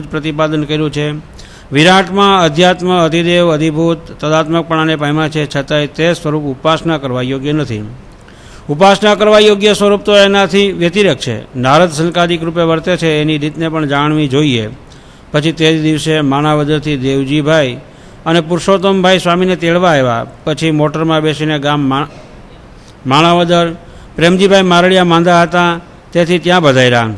જ પ્રતિપાદન કર્યું છે. વિરાટમાં અધ્યાત્મ, અધિદેવ, અધિભૂત, તદાત્મકપણાને પામ્યા છે, છતાંય તે સ્વરૂપ ઉપાસના કરવા યોગ્ય નથી. ઉપાસના કરવા યોગ્ય સ્વરૂપ તો એનાથી વ્યતિરેક છે. નારદ સંકાદિક રૂપે વર્તે છે, એની રીતને પણ જાણવી જોઈએ. પછી તે જ દિવસે માણાવદરથી દેવજીભાઈ અને પુરુષોત્તમભાઈ સ્વામીને તેડવા આવ્યા. પછી મોટરમાં બેસીને ગામ માણાવદર પ્રેમજીભાઈ મારડિયા માંદા હતા, તેથી ત્યાં પધાર્યા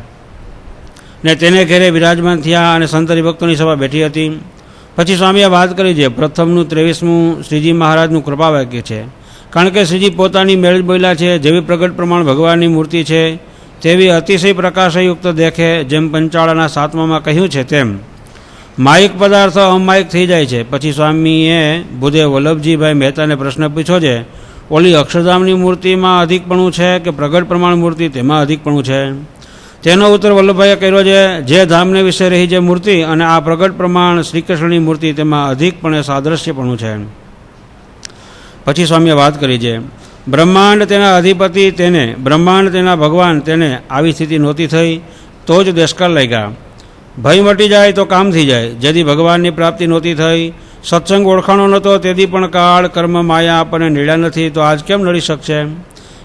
ને તેને ઘેરે વિરાજમાન થયા અને સંત હરિભક્તોની સભા બેઠી હતી. પછી સ્વામીએ વાત કરી છે. પ્રથમનું 23મું શ્રીજી મહારાજનું કૃપા વાક્ય છે, કારણ કે શ્રીજી પોતાની મેળ જ બોલ્યા છે. જેવી પ્રગટ પ્રમાણ ભગવાનની મૂર્તિ છે તેવી અતિશય પ્રકાશયુક્ત દેખે, જેમ પંચાળાના 7મામાં કહ્યું છે તેમ માયિક પદાર્થ અમાયિક થઈ જાય છે. પછી સ્વામીએ ભૂદેવ વલ્લભજીભાઈ મહેતાને પ્રશ્ન પૂછ્યો છે, ઓલી અક્ષરધામની મૂર્તિમાં અધિકપણું છે કે પ્રગટ પ્રમાણ મૂર્તિ તેમાં અધિકપણું છે? તેનો ઉત્તર વલ્લભભાઈએ કર્યો છે, જે ધામને વિશે રહી જે મૂર્તિ અને આ પ્રગટ પ્રમાણ શ્રીકૃષ્ણની મૂર્તિ તેમાં અધિકપણે સાદ્રશ્યપણું છે. પછી સ્વામીએ વાત કરી છે, બ્રહ્માંડ તેના અધિપતિ તેને, બ્રહ્માંડ તેના ભગવાન તેને આવી સ્થિતિ નહોતી થઈ તો જ દેશકાળ લાગ્યા. ભય મટી જાય તો કામ થઈ જાય. જેથી ભગવાનની પ્રાપ્તિ નહોતી થઈ, સત્સંગ ઓળખાણો નહોતો, તેથી પણ કાળ, કર્મ, માયા આપણને નડ્યા નથી, તો આજ કેમ નડી શકશે?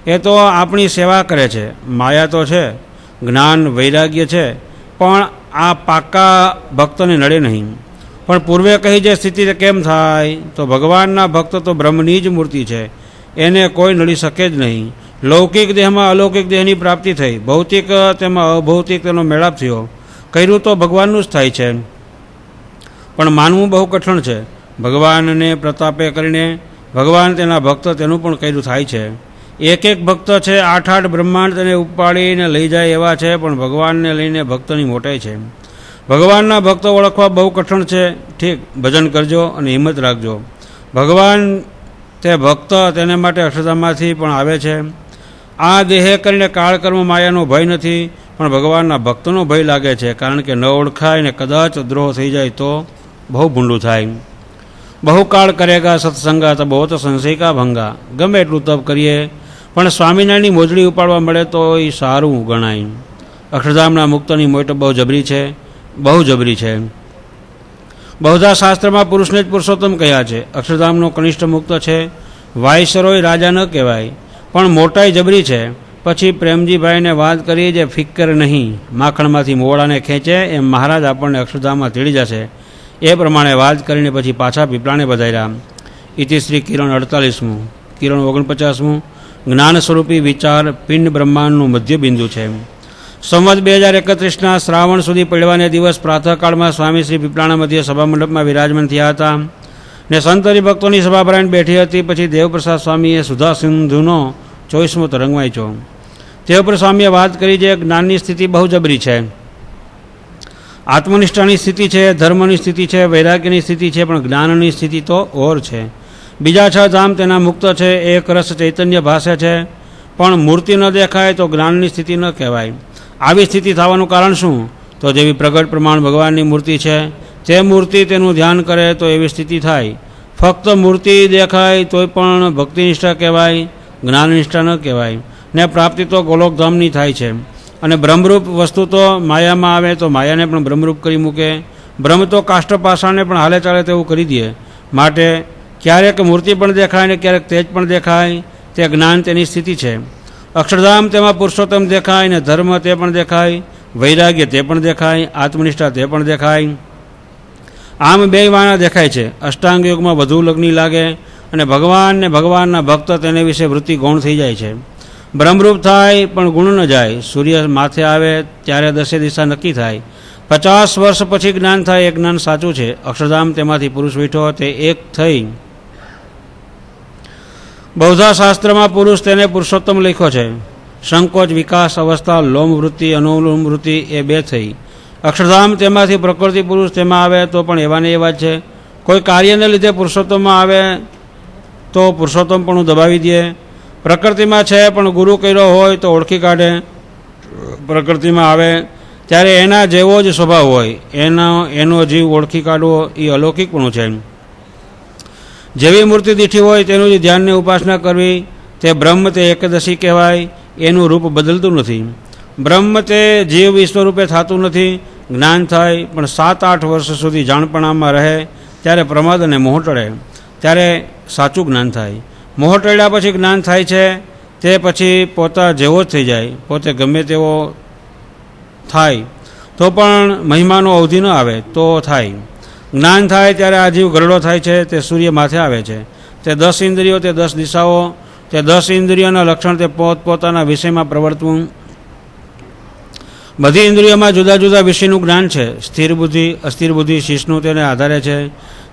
એ તો આપણી સેવા કરે છે. માયા તો છે, જ્ઞાન, વૈરાગ્ય છે, પણ આ પાકા ભક્તને નડે નહીં. પણ પૂર્વે કહી જે સ્થિતિ કેમ થાય? તો ભગવાનના ભક્ત તો બ્રહ્મની જ મૂર્તિ છે, એને કોઈ નડી શકે જ નહીં. લૌકિક દેહમાં અલૌકિક દેહની પ્રાપ્તિ થઈ, ભૌતિક તેમાં અભૌતિક તેનો મેળાપ થયો. કર્યું તો ભગવાનનું જ થાય છે, પણ માનવું બહુ કઠણ છે. ભગવાનને પ્રતાપે કરીને ભગવાન તેના ભક્ત તેનું પણ કર્યું થાય છે. એક એક ભક્ત છે, 8 બ્રહ્માંડ તેને ઉપાડીને લઈ જાય એવા છે, પણ ભગવાનને લઈને ભક્તની મોટાઈ છે. ભગવાનના ભક્તો ઓળખવા બહુ કઠણ છે. ઠીક, ભજન કરજો અને હિંમત રાખજો. ભગવાન તે ભક્ત તેને માટે અક્ષરધામમાંથી પણ આવે છે. આ દેહે કરીને કાળકર્મ માયાનો ભય નથી, પણ ભગવાનના ભક્તનો ભય લાગે છે, કારણ કે ન ઓળખાય ને કદાચ દ્રોહ થઈ જાય તો બહુ ભૂંડું થાય. બહુ કાળ કરેગા સત્સંગા તો બહુ તો સંશય કા ભંગા. ગમે એટલું તપ કરીએ પણ સ્વામિનારાયણની મોજડી ઉપાડવા મળે તો એ સારું ગણાય. અક્ષરધામના મુક્તની મોટ બહુ જબરી છે, બહુ જબરી છે. બહુધા શાસ્ત્રમાં પુરુષને જ પુરુષોત્તમ કહ્યા છે. અક્ષરધામનો કનિષ્ઠ મુક્ત છે, વાયસરોય રાજા ન કહેવાય, પણ મોટાઈ જબરી છે. પછી પ્રેમજીભાઈને વાત કરી જે ફિક્કર નહીં, માખણમાંથી મોવડાને ખેંચે એમ મહારાજ આપણને અક્ષરધામમાં તેડી જશે. એ પ્રમાણે વાત કરીને પછી પાછા પીપળાને વધાર્યા. ઇતિશ્રી કિરણ 48મું, કિરણ 49મું જ્ઞાન સ્વરૂપી વિચાર પિંડ બ્રહ્માંડનું મધ્ય બિંદુ છે. સંવત 2031ના શ્રાવણ સુધી પડવાને દિવસ પ્રાતઃકાળમાં સ્વામી શ્રી પીપળાના મધ્ય સભામંડપમાં વિરાજમાન થયા હતા ને સંત હરિભક્તોની સભા ભરાઈને બેઠી હતી. પછી દેવપ્રસાદ સ્વામીએ સુધા સિંધુનો 24મો તરંગ વાંચ્યો. તે ઉપર સ્વામીએ વાત કરી છે, જ્ઞાનની સ્થિતિ બહુ જબરી છે, આત્મનિષ્ઠાની સ્થિતિ છે, ધર્મની સ્થિતિ છે, વૈરાગ્યની સ્થિતિ છે, પણ જ્ઞાનની સ્થિતિ તો ઓર છે. બીજા 6 ધામ તેના મુક્ત છે, એક રસ ચૈતન્ય ભાષે છે, પણ મૂર્તિ ન દેખાય તો જ્ઞાનની સ્થિતિ ન કહેવાય. આવી સ્થિતિ થવાનું કારણ શું? તો જેવી પ્રગટ પ્રમાણ ભગવાનની મૂર્તિ છે, તે મૂર્તિ તેનું ધ્યાન કરે તો એવી સ્થિતિ થાય. ફક્ત મૂર્તિ દેખાય તોય પણ ભક્તિનિષ્ઠા કહેવાય, જ્ઞાનનિષ્ઠા ન કહેવાય. ને પ્રાપ્તિ તો ગોલોકધામની થાય છે. અને બ્રહ્મરૂપ વસ્તુ તો માયામાં આવે તો માયાને પણ બ્રહ્મરૂપ કરી મૂકે. બ્રહ્મ તો કાષ્ઠપાષાણને પણ હાલે ચાલે તેવું કરી દે. માટે ક્યારેક મૂર્તિ પણ દેખાય ને ક્યારેક તેજ પણ દેખાય, તે જ્ઞાન તેની સ્થિતિ છે. અક્ષરધામ તેમાં પુરુષોત્તમ દેખાય ને ધર્મ તે પણ દેખાય, વૈરાગ્ય તે પણ દેખાય, આત્મનિષ્ઠા તે પણ દેખાય. આમ 2 વાણા દેખાય છે. અષ્ટાંગ યોગમાં વધુ લગ્ની લાગે અને ભગવાન ને ભગવાનના ભક્ત તેને વિશે વૃત્તિ ગૌણ થઈ જાય છે. બ્રહ્મરૂપ થાય પણ ગુણ ન જાય. સૂર્ય માથે આવે ત્યારે 10 દિશા નક્કી થાય. 50 વર્ષ પછી જ્ઞાન થાય. એ જ્ઞાન સાચું છે. અક્ષરધામ તેમાંથી પુરુષ વીઠો તે એક થઈ. બૌદ્ધા શાસ્ત્રમાં પુરુષ તેને પુરુષોત્તમ લખ્યો છે. સંકોચ, વિકાસ, અવસ્થા, લોમ વૃત્તિ, અનુલોમ વૃત્તિ એ 2 થઈ. અક્ષરધામ તેમાંથી પ્રકૃતિ પુરુષ તેમાં આવે તો પણ એવા ને એવા જ છે. કોઈ કાર્યને લીધે પુરુષોત્તમમાં આવે તો પુરુષોત્તમ પણ દબાવી દે. પ્રકૃતિમાં છે પણ ગુરુ કર્યો હોય તો ઓળખી કાઢે. પ્રકૃતિમાં આવે ત્યારે એના જેવો જ સ્વભાવ હોય, એનો જીવ ઓળખી કાઢવો એ અલૌકિકપણું છે. જેવી મૂર્તિ દીઠી હોય તેનું જ ધ્યાનની ઉપાસના કરવી, તે બ્રહ્મ તે એકાદશી કહેવાય. એનું રૂપ બદલતું નથી. બ્રહ્મ તે જીવ વિશ્વરૂપે થતું નથી, જ્ઞાન થાય પણ 7-8 વર્ષ સુધી જાણપણામાં રહે ત્યારે પ્રમાદ અને મોહ ટળે, ત્યારે સાચું જ્ઞાન થાય. મોહ ટળ્યા પછી જ્ઞાન થાય છે તે પછી પોતા જેવો જ થઈ જાય, પોતે ગમે તેવો થાય તો પણ મહિમાનો અવધિ ન આવે તો થાય. જ્ઞાન થાય ત્યારે આ જીવ ગરડો થાય છે, તે સૂર્ય માથે આવે છે. તે 10 ઇન્દ્રિયો, તે 10 દિશાઓ, તે 10 ઇન્દ્રિયોના લક્ષણ, તે પોતપોતાના વિષયમાં પ્રવર્તવું. બધી ઇન્દ્રિયોમાં જુદા જુદા વિષયનું જ્ઞાન છે. સ્થિર બુદ્ધિ, અસ્થિર બુદ્ધિ શીશનું તેને આધારે છે.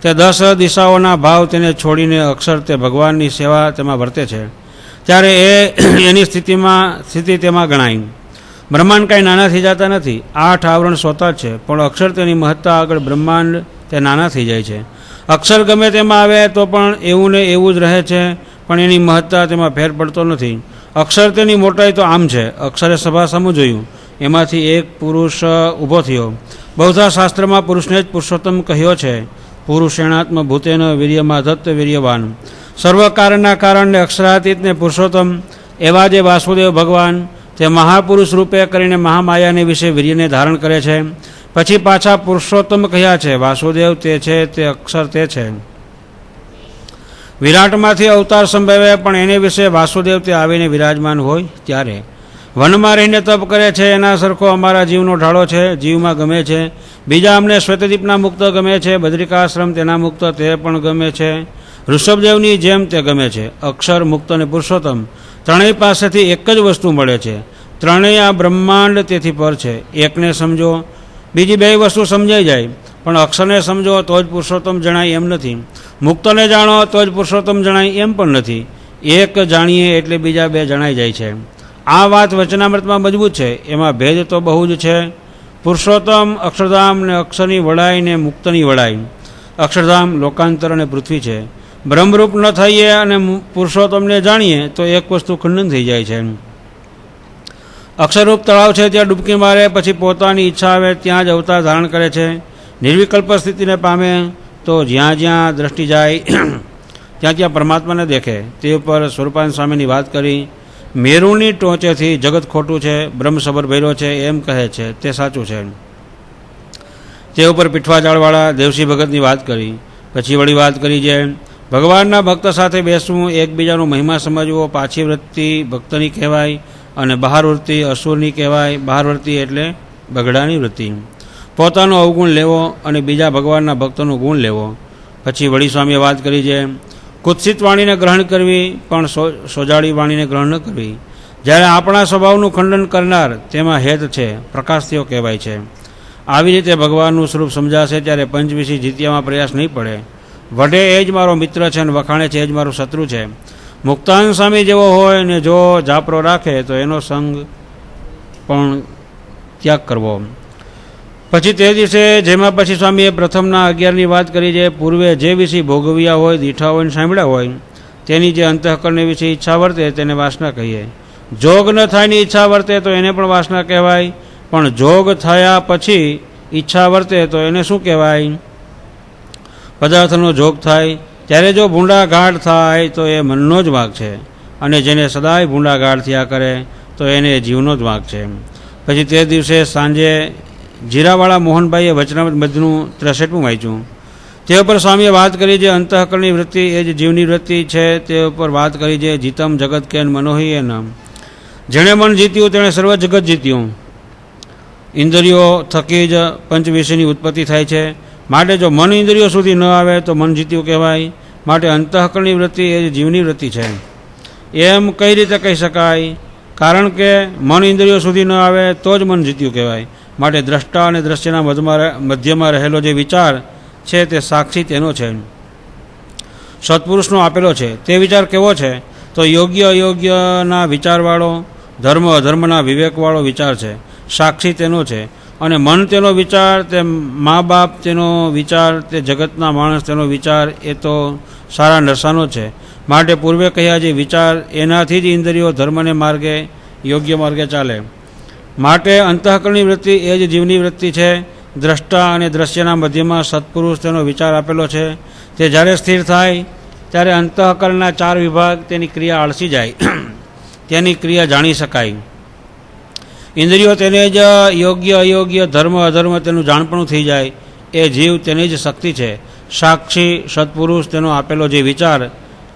તે 10 દિશાઓના ભાવ તેને છોડીને અક્ષર તે ભગવાનની સેવા તેમાં વર્તે છે, ત્યારે એની સ્થિતિ તેમાં ગણાય. બ્રહ્માંડ કાંઈ નાના થઈ જતા નથી. 8 આવરણ સોતા જ છે, પણ અક્ષર તેની મહત્તા આગળ બ્રહ્માંડ તે નાના થઈ જાય છે. અક્ષર ગમે તેમાં આવે તો પણ એવું ને એવું જ રહે છે, પણ એની મહત્તા તેમાં ફેર પડતો નથી. અક્ષર તેની મોટાઈ તો આમ છે. અક્ષરે સભા સમું જોયું, એમાંથી એક પુરુષ ઊભો થયો. બહુધા શાસ્ત્રમાં પુરુષને જ પુરુષોત્તમ કહ્યો છે. પુરુષેણાત્મ ભૂતેન વીર્યમાં ધત્ત વીર્યવાન. સર્વકારણના કારણને અક્ષરાતીતને પુરુષોત્તમ એવા જે વાસુદેવ ભગવાન તે મહાપુરુષ રૂપે કરીને મહામાયાને વિશે વીર્યને ધારણ કરે છે. પછી પાછા પુરુષોત્તમ કહ્યા છે. વાસુદેવ તે છે, તે અક્ષર તે છે. વિરાટમાંથી અવતાર સંભવે, પણ એને વિશે વાસુદેવ તે આવીને વિરાજમાન હોય ત્યારે. વનમાં રહીને તપ કરે છે, એના સરખો અમારા જીવનો ઢાળો છે. જીવમાં ગમે છે. બીજા અમને શ્વેતદીપના મુક્ત ગમે છે. બદ્રિકાશ્રમ તેના મુક્ત તે પણ ગમે છે. ઋષભદેવની જેમ તે ગમે છે. અક્ષર, મુક્ત અને પુરુષોત્તમ ત્રણેય પાસેથી એક જ વસ્તુ મળે છે. ત્રણેય આ બ્રહ્માંડ તેથી પર છે. એકને સમજો, બીજી 2 વસ્તુ સમજાઈ જાય, પણ અક્ષરને સમજો તો જ પુરુષોત્તમ જણાય એમ નથી. મુક્તને જાણો તો જ પુરુષોત્તમ જણાય એમ પણ નથી. એક જાણીએ એટલે બીજા 2 જણાઈ જાય છે. આ વાત વચનામૃતમાં મજબૂત છે. એમાં ભેદ તો બહુ જ છે. પુરુષોત્તમ, અક્ષરધામ ને અક્ષરની વડાઈ ને મુક્તની વડાઈ. અક્ષરધામ લોકાંતર અને પૃથ્વી છે. બ્રહ્મરૂપ ન થઈએ અને પુરુષોત્તમને જાણીએ તો એક વસ્તુ ખંડન થઈ જાય છે. અક્ષરરૂપ તળાવ છે, ત્યાં ડૂબકી મારે, પછી પોતાની ઈચ્છા આવે ત્યાં જ અવતાર ધારણ કરે છે. નિર્વિકલ્પ સ્થિતિને પામે તો જ્યાં જ્યાં દ્રષ્ટિ જાય ત્યાં ત્યાં પરમાત્માને દેખે. તે ઉપર સ્વરૂપાનંદ સ્વામીની વાત કરી. મેરુની ટોચેથી જગત ખોટું છે, બ્રહ્મ સબર ભર્યો છે એમ કહે છે, તે સાચું છે. તે ઉપર પીઠવાચાળવાળા દેવસિંહ ભગતની વાત કરી. પછી વળી વાત કરી જે ભગવાનના ભક્ત સાથે બેસવું, એકબીજાનો મહિમા સમજવો. પાછી વૃત્તિ ભક્તની કહેવાય અને બહાર વૃત્તિ અસુરની કહેવાય. બહાર વૃત્તિ એટલે બગડાની વૃત્તિ. પોતાનો અવગુણ લેવો અને બીજા ભગવાનના ભક્તોનો ગુણ લેવો. પછી વળી સ્વામીએ વાત કરી છે કુત્સિત વાણીને ગ્રહણ કરવી, પણ સોજાળી વાણીને ગ્રહણ ન કરવી. જ્યારે આપણા સ્વભાવનું ખંડન કરનાર તેમાં હેત છે, પ્રકાશ થયો કહેવાય છે. આવી રીતે ભગવાનનું સ્વરૂપ સમજાશે ત્યારે પંચવિષી જીત્યામાં પ્રયાસ નહીં પડે. વઢે એ જ મારો મિત્ર છે અને વખાણે છે એ જ મારો શત્રુ છે. મુક્તાનંદ સ્વામી જેવો હોય ને જો જાપરો રાખે તો એનો સંગ પણ ત્યાગ કરવો. પછી તે દિવસે જેમાં પછી સ્વામીએ પ્રથમના 11ની વાત કરી છે. પૂર્વે જે વિશે ભોગવ્યા હોય, દીઠા હોય, સાંભળ્યા હોય તેની જે અંતઃકરણને વિશે ઈચ્છા વર્તે તેને વાસના કહીએ. જોગ ન થાયની ઈચ્છા વર્તે તો એને પણ વાસના કહેવાય, પણ જોગ થયા પછી ઈચ્છા વર્તે તો એને શું કહેવાય? પદાર્થનો જોગ થાય ત્યારે જો ભૂંડા ગાઢ થાય તો એ મનનો જ વાંક છે, અને જેને સદાય ભૂંડા ગાઢ થયા કરે તો એને જીવનો જ વાંક છે. પછી તે દિવસે સાંજે જીરાવાળા મોહનભાઈએ વચનામૃત મધનું 63મું વાંચ્યું. તે ઉપર સ્વામીએ વાત કરી જે અંતઃકરણની વૃત્તિ એ જ જીવની વૃત્તિ છે. તે ઉપર વાત કરી જે જીતમ જગત કેન મનોહી એ નામ. જેણે મન જીત્યું તેણે સર્વ જગત જીત્યું. ઇન્દ્રિયો થકી જ પંચવિષયની ઉત્પત્તિ થાય છે. માટે જો મન ઇન્દ્રિયો સુધી ન આવે તો મન જીત્યું કહેવાય. માટે અંતઃકરણની વૃત્તિ એ જ જીવની વૃત્તિ છે. એમ કઈ રીતે કહી શકાય? કારણ કે મન ઇન્દ્રિયો સુધી ન આવે તો જ મન જીત્યું કહેવાય. માટે દ્રષ્ટા અને દ્રશ્યના મધ્યમાં રહેલો જે વિચાર છે તે સાક્ષી તેનો છે, સત્પુરુષનો આપેલો છે. તે વિચાર કેવો છે? તો યોગ્ય અયોગ્યના વિચારવાળો, ધર્મ અધર્મના વિવેકવાળો વિચાર છે. સાક્ષી તેનો છે. અને મન તેનો વિચાર, તે મા બાપ તેનો વિચાર, તે જગતના માણસ તેનો વિચાર એ તો સારા નરસાનો છે. માટે પૂર્વે કહ્યા જે વિચાર એનાથી જ ઇન્દ્રિયો ધર્મને માર્ગે યોગ્ય માર્ગે ચાલે. માટે અંતઃકરણની વૃત્તિ એ જ જીવની વૃત્તિ છે. દ્રષ્ટા અને દ્રશ્યના મધ્યમાં સત્પુરુષ તેનો વિચાર આપેલો છે. તે જ્યારે સ્થિર થાય ત્યારે અંતઃકરણના 4 વિભાગ તેની ક્રિયા આળસી જાય તેની ક્રિયા જાણી શકાય. ઇન્દ્રિયો તેને જ યોગ્ય અયોગ્ય ધર્મ અધર્મ તેનું જાણપણું થઈ જાય. એ જીવ તેની જ શક્તિ છે. સાક્ષી સત્પુરુષ તેનો આપેલો જે વિચાર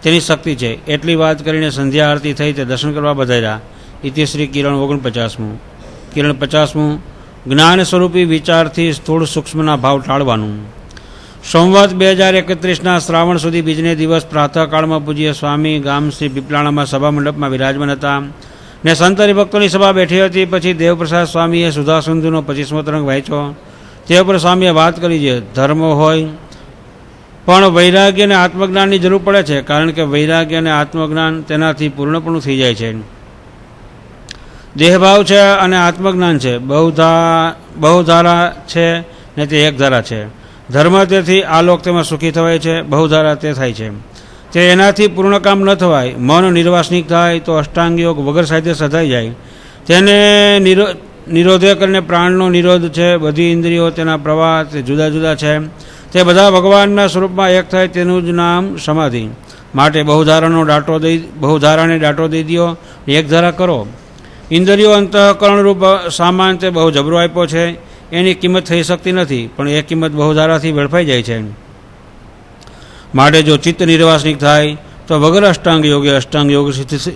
તેની શક્તિ છે. એટલી વાત કરીને સંધ્યા આરતી થઈ તે દર્શન કરવા બધાર્યા. ઇતિશ્રી કિરણ 49. કિરણ 50. જ્ઞાન સ્વરૂપી વિચારથી સ્થૂળ સૂક્ષ્મના ભાવ ટાળવાનું. સંવત 2031ના શ્રાવણ સુધી બીજને દિવસ પ્રાતઃકાળમાં પૂજ્ય સ્વામી ગામ શ્રી પીપલાણામાં સભા મંડપમાં વિરાજમાન હતા ને સંત હરિભક્તોની સભા બેઠી હતી. પછી દેવપ્રસાદ સ્વામીએ સુધા સિંધુનો 25મો તરંગ વાંચ્યો. તે ઉપર સ્વામીએ વાત કરી છે ધર્મ હોય પણ વૈરાગ્ય અને આત્મજ્ઞાનની જરૂર પડે છે, કારણ કે વૈરાગ્ય અને આત્મજ્ઞાન તેનાથી પૂર્ણપણું થઈ જાય છે. દેહભાવ છે અને આત્મજ્ઞાન છે, બહુધારા છે ને તે એક ધારા છે. ધર્મ તેથી આ લોક તેમાં સુખી થવાય છે, બહુધારા તે થાય છે. તે એનાથી પૂર્ણ કામ ન થવાય. મન નિર્વાસનિક થાય તો અષ્ટાંગ યોગ વગર સાધ્ય સધાઈ જાય. તેને નિરોધે કરીને પ્રાણનો નિરોધ છે. બધી ઇન્દ્રિયો તેના પ્રવાહ તે જુદા જુદા છે. તે બધા ભગવાનના સ્વરૂપમાં એક થાય તેનું જ નામ સમાધિ. માટે બહુધારાને દાટો દઈ દો, એક ધારા કરો. ઇન્દ્રિયો અંતઃકરણ રૂપ સામાન તે બહુ જબરો આપ્યો છે. એની કિંમત થઈ શકતી નથી, પણ એ કિંમત બહુધારાથી વેડફાઈ જાય છે. માટે જો ચિત્ત નિર્વાસનિક થાય તો વગર અષ્ટાંગ યોગ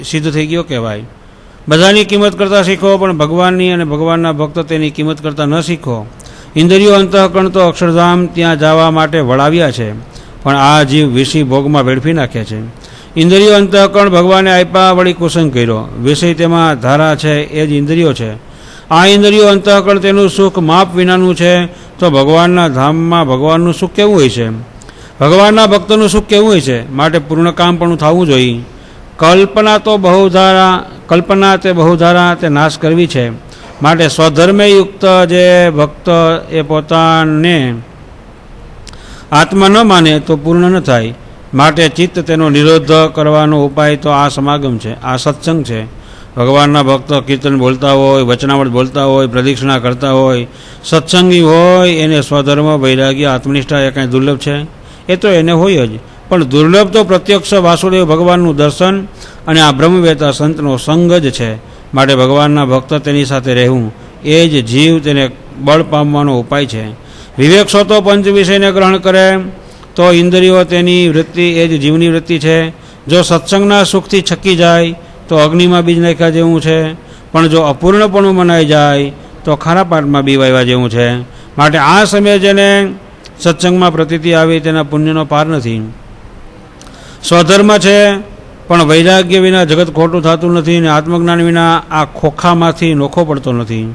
સિદ્ધ થઈ ગયો કહેવાય. બધાની કિંમત કરતાં શીખો, પણ ભગવાનની અને ભગવાનના ભક્ત તેની કિંમત કરતાં ન શીખો. ઇન્દ્રિયો અંતઃકરણ તો અક્ષરધામ ત્યાં જવા માટે વળાવ્યા છે, પણ આ જીવ વિષય ભોગમાં વેડફી નાખે છે. ઇન્દ્રિયો અંતઃકરણ ભગવાને આપ્યા, વળી કુસંગ કર્યો. વિષય તેમાં ધારા છે, એ જ ઇન્દ્રિયો છે. આ ઇન્દ્રિયો અંતઃકરણ તેનું સુખ માપ વિનાનું છે. તો ભગવાનના ધામમાં ભગવાનનું સુખ કેવું હોય છે? ભગવાનના ભક્તોનું સુખ કેવું હોય છે? માટે પૂર્ણ કામ પણ થવું જોઈએ. કલ્પના તે બહુધારા તે નાશ કરવી છે. માટે સ્વધર્મે યુક્ત જે ભક્ત એ પોતાને આત્મા ન માને તો પૂર્ણ ન થાય. માટે ચિત્ત તેનો નિરોધ કરવાનો ઉપાય તો આ સમાગમ છે, આ સત્સંગ છે. ભગવાનના ભક્તો કીર્તન બોલતા હોય, વચનામૃત બોલતા હોય, પ્રદક્ષિણા કરતા હોય, સત્સંગી હોય, એને સ્વધર્મ વૈરાગ્ય આત્મનિષ્ઠા એ કાંઈ દુર્લભ છે? એ તો એને હોય જ, પણ દુર્લભ તો પ્રત્યક્ષ વાસુદેવ ભગવાનનું દર્શન અને આ બ્રહ્મવેતા સંતનો સંગ જ છે. માટે ભગવાનના ભક્ત તેની સાથે રહેવું એ જ જીવ તેને બળ પામવાનો ઉપાય છે. વિવેક સોતો પંચ વિષયને ગ્રહણ કરે તો ઇન્દ્રિયો તેની વૃત્તિ એ જ જીવની વૃત્તિ છે. જો સત્સંગના સુખથી છકી જાય તો અગ્નિમાં બીજ નાખ્યા જેવું છે, પણ જો અપૂર્ણપણું મનાઈ જાય તો ખારા પાટમાં બી વાવ્યા જેવું છે. માટે આ સમયે જેને સત્સંગમાં પ્રતીતિ આવી તેના પુણ્યનો પાર નથી. સ્વધર્મ છે, પણ વૈરાગ્ય વિના જગત ખોટું થતું નથી, ને આત્મજ્ઞાન વિના આ ખોખામાંથી નોખો પડતો નથી.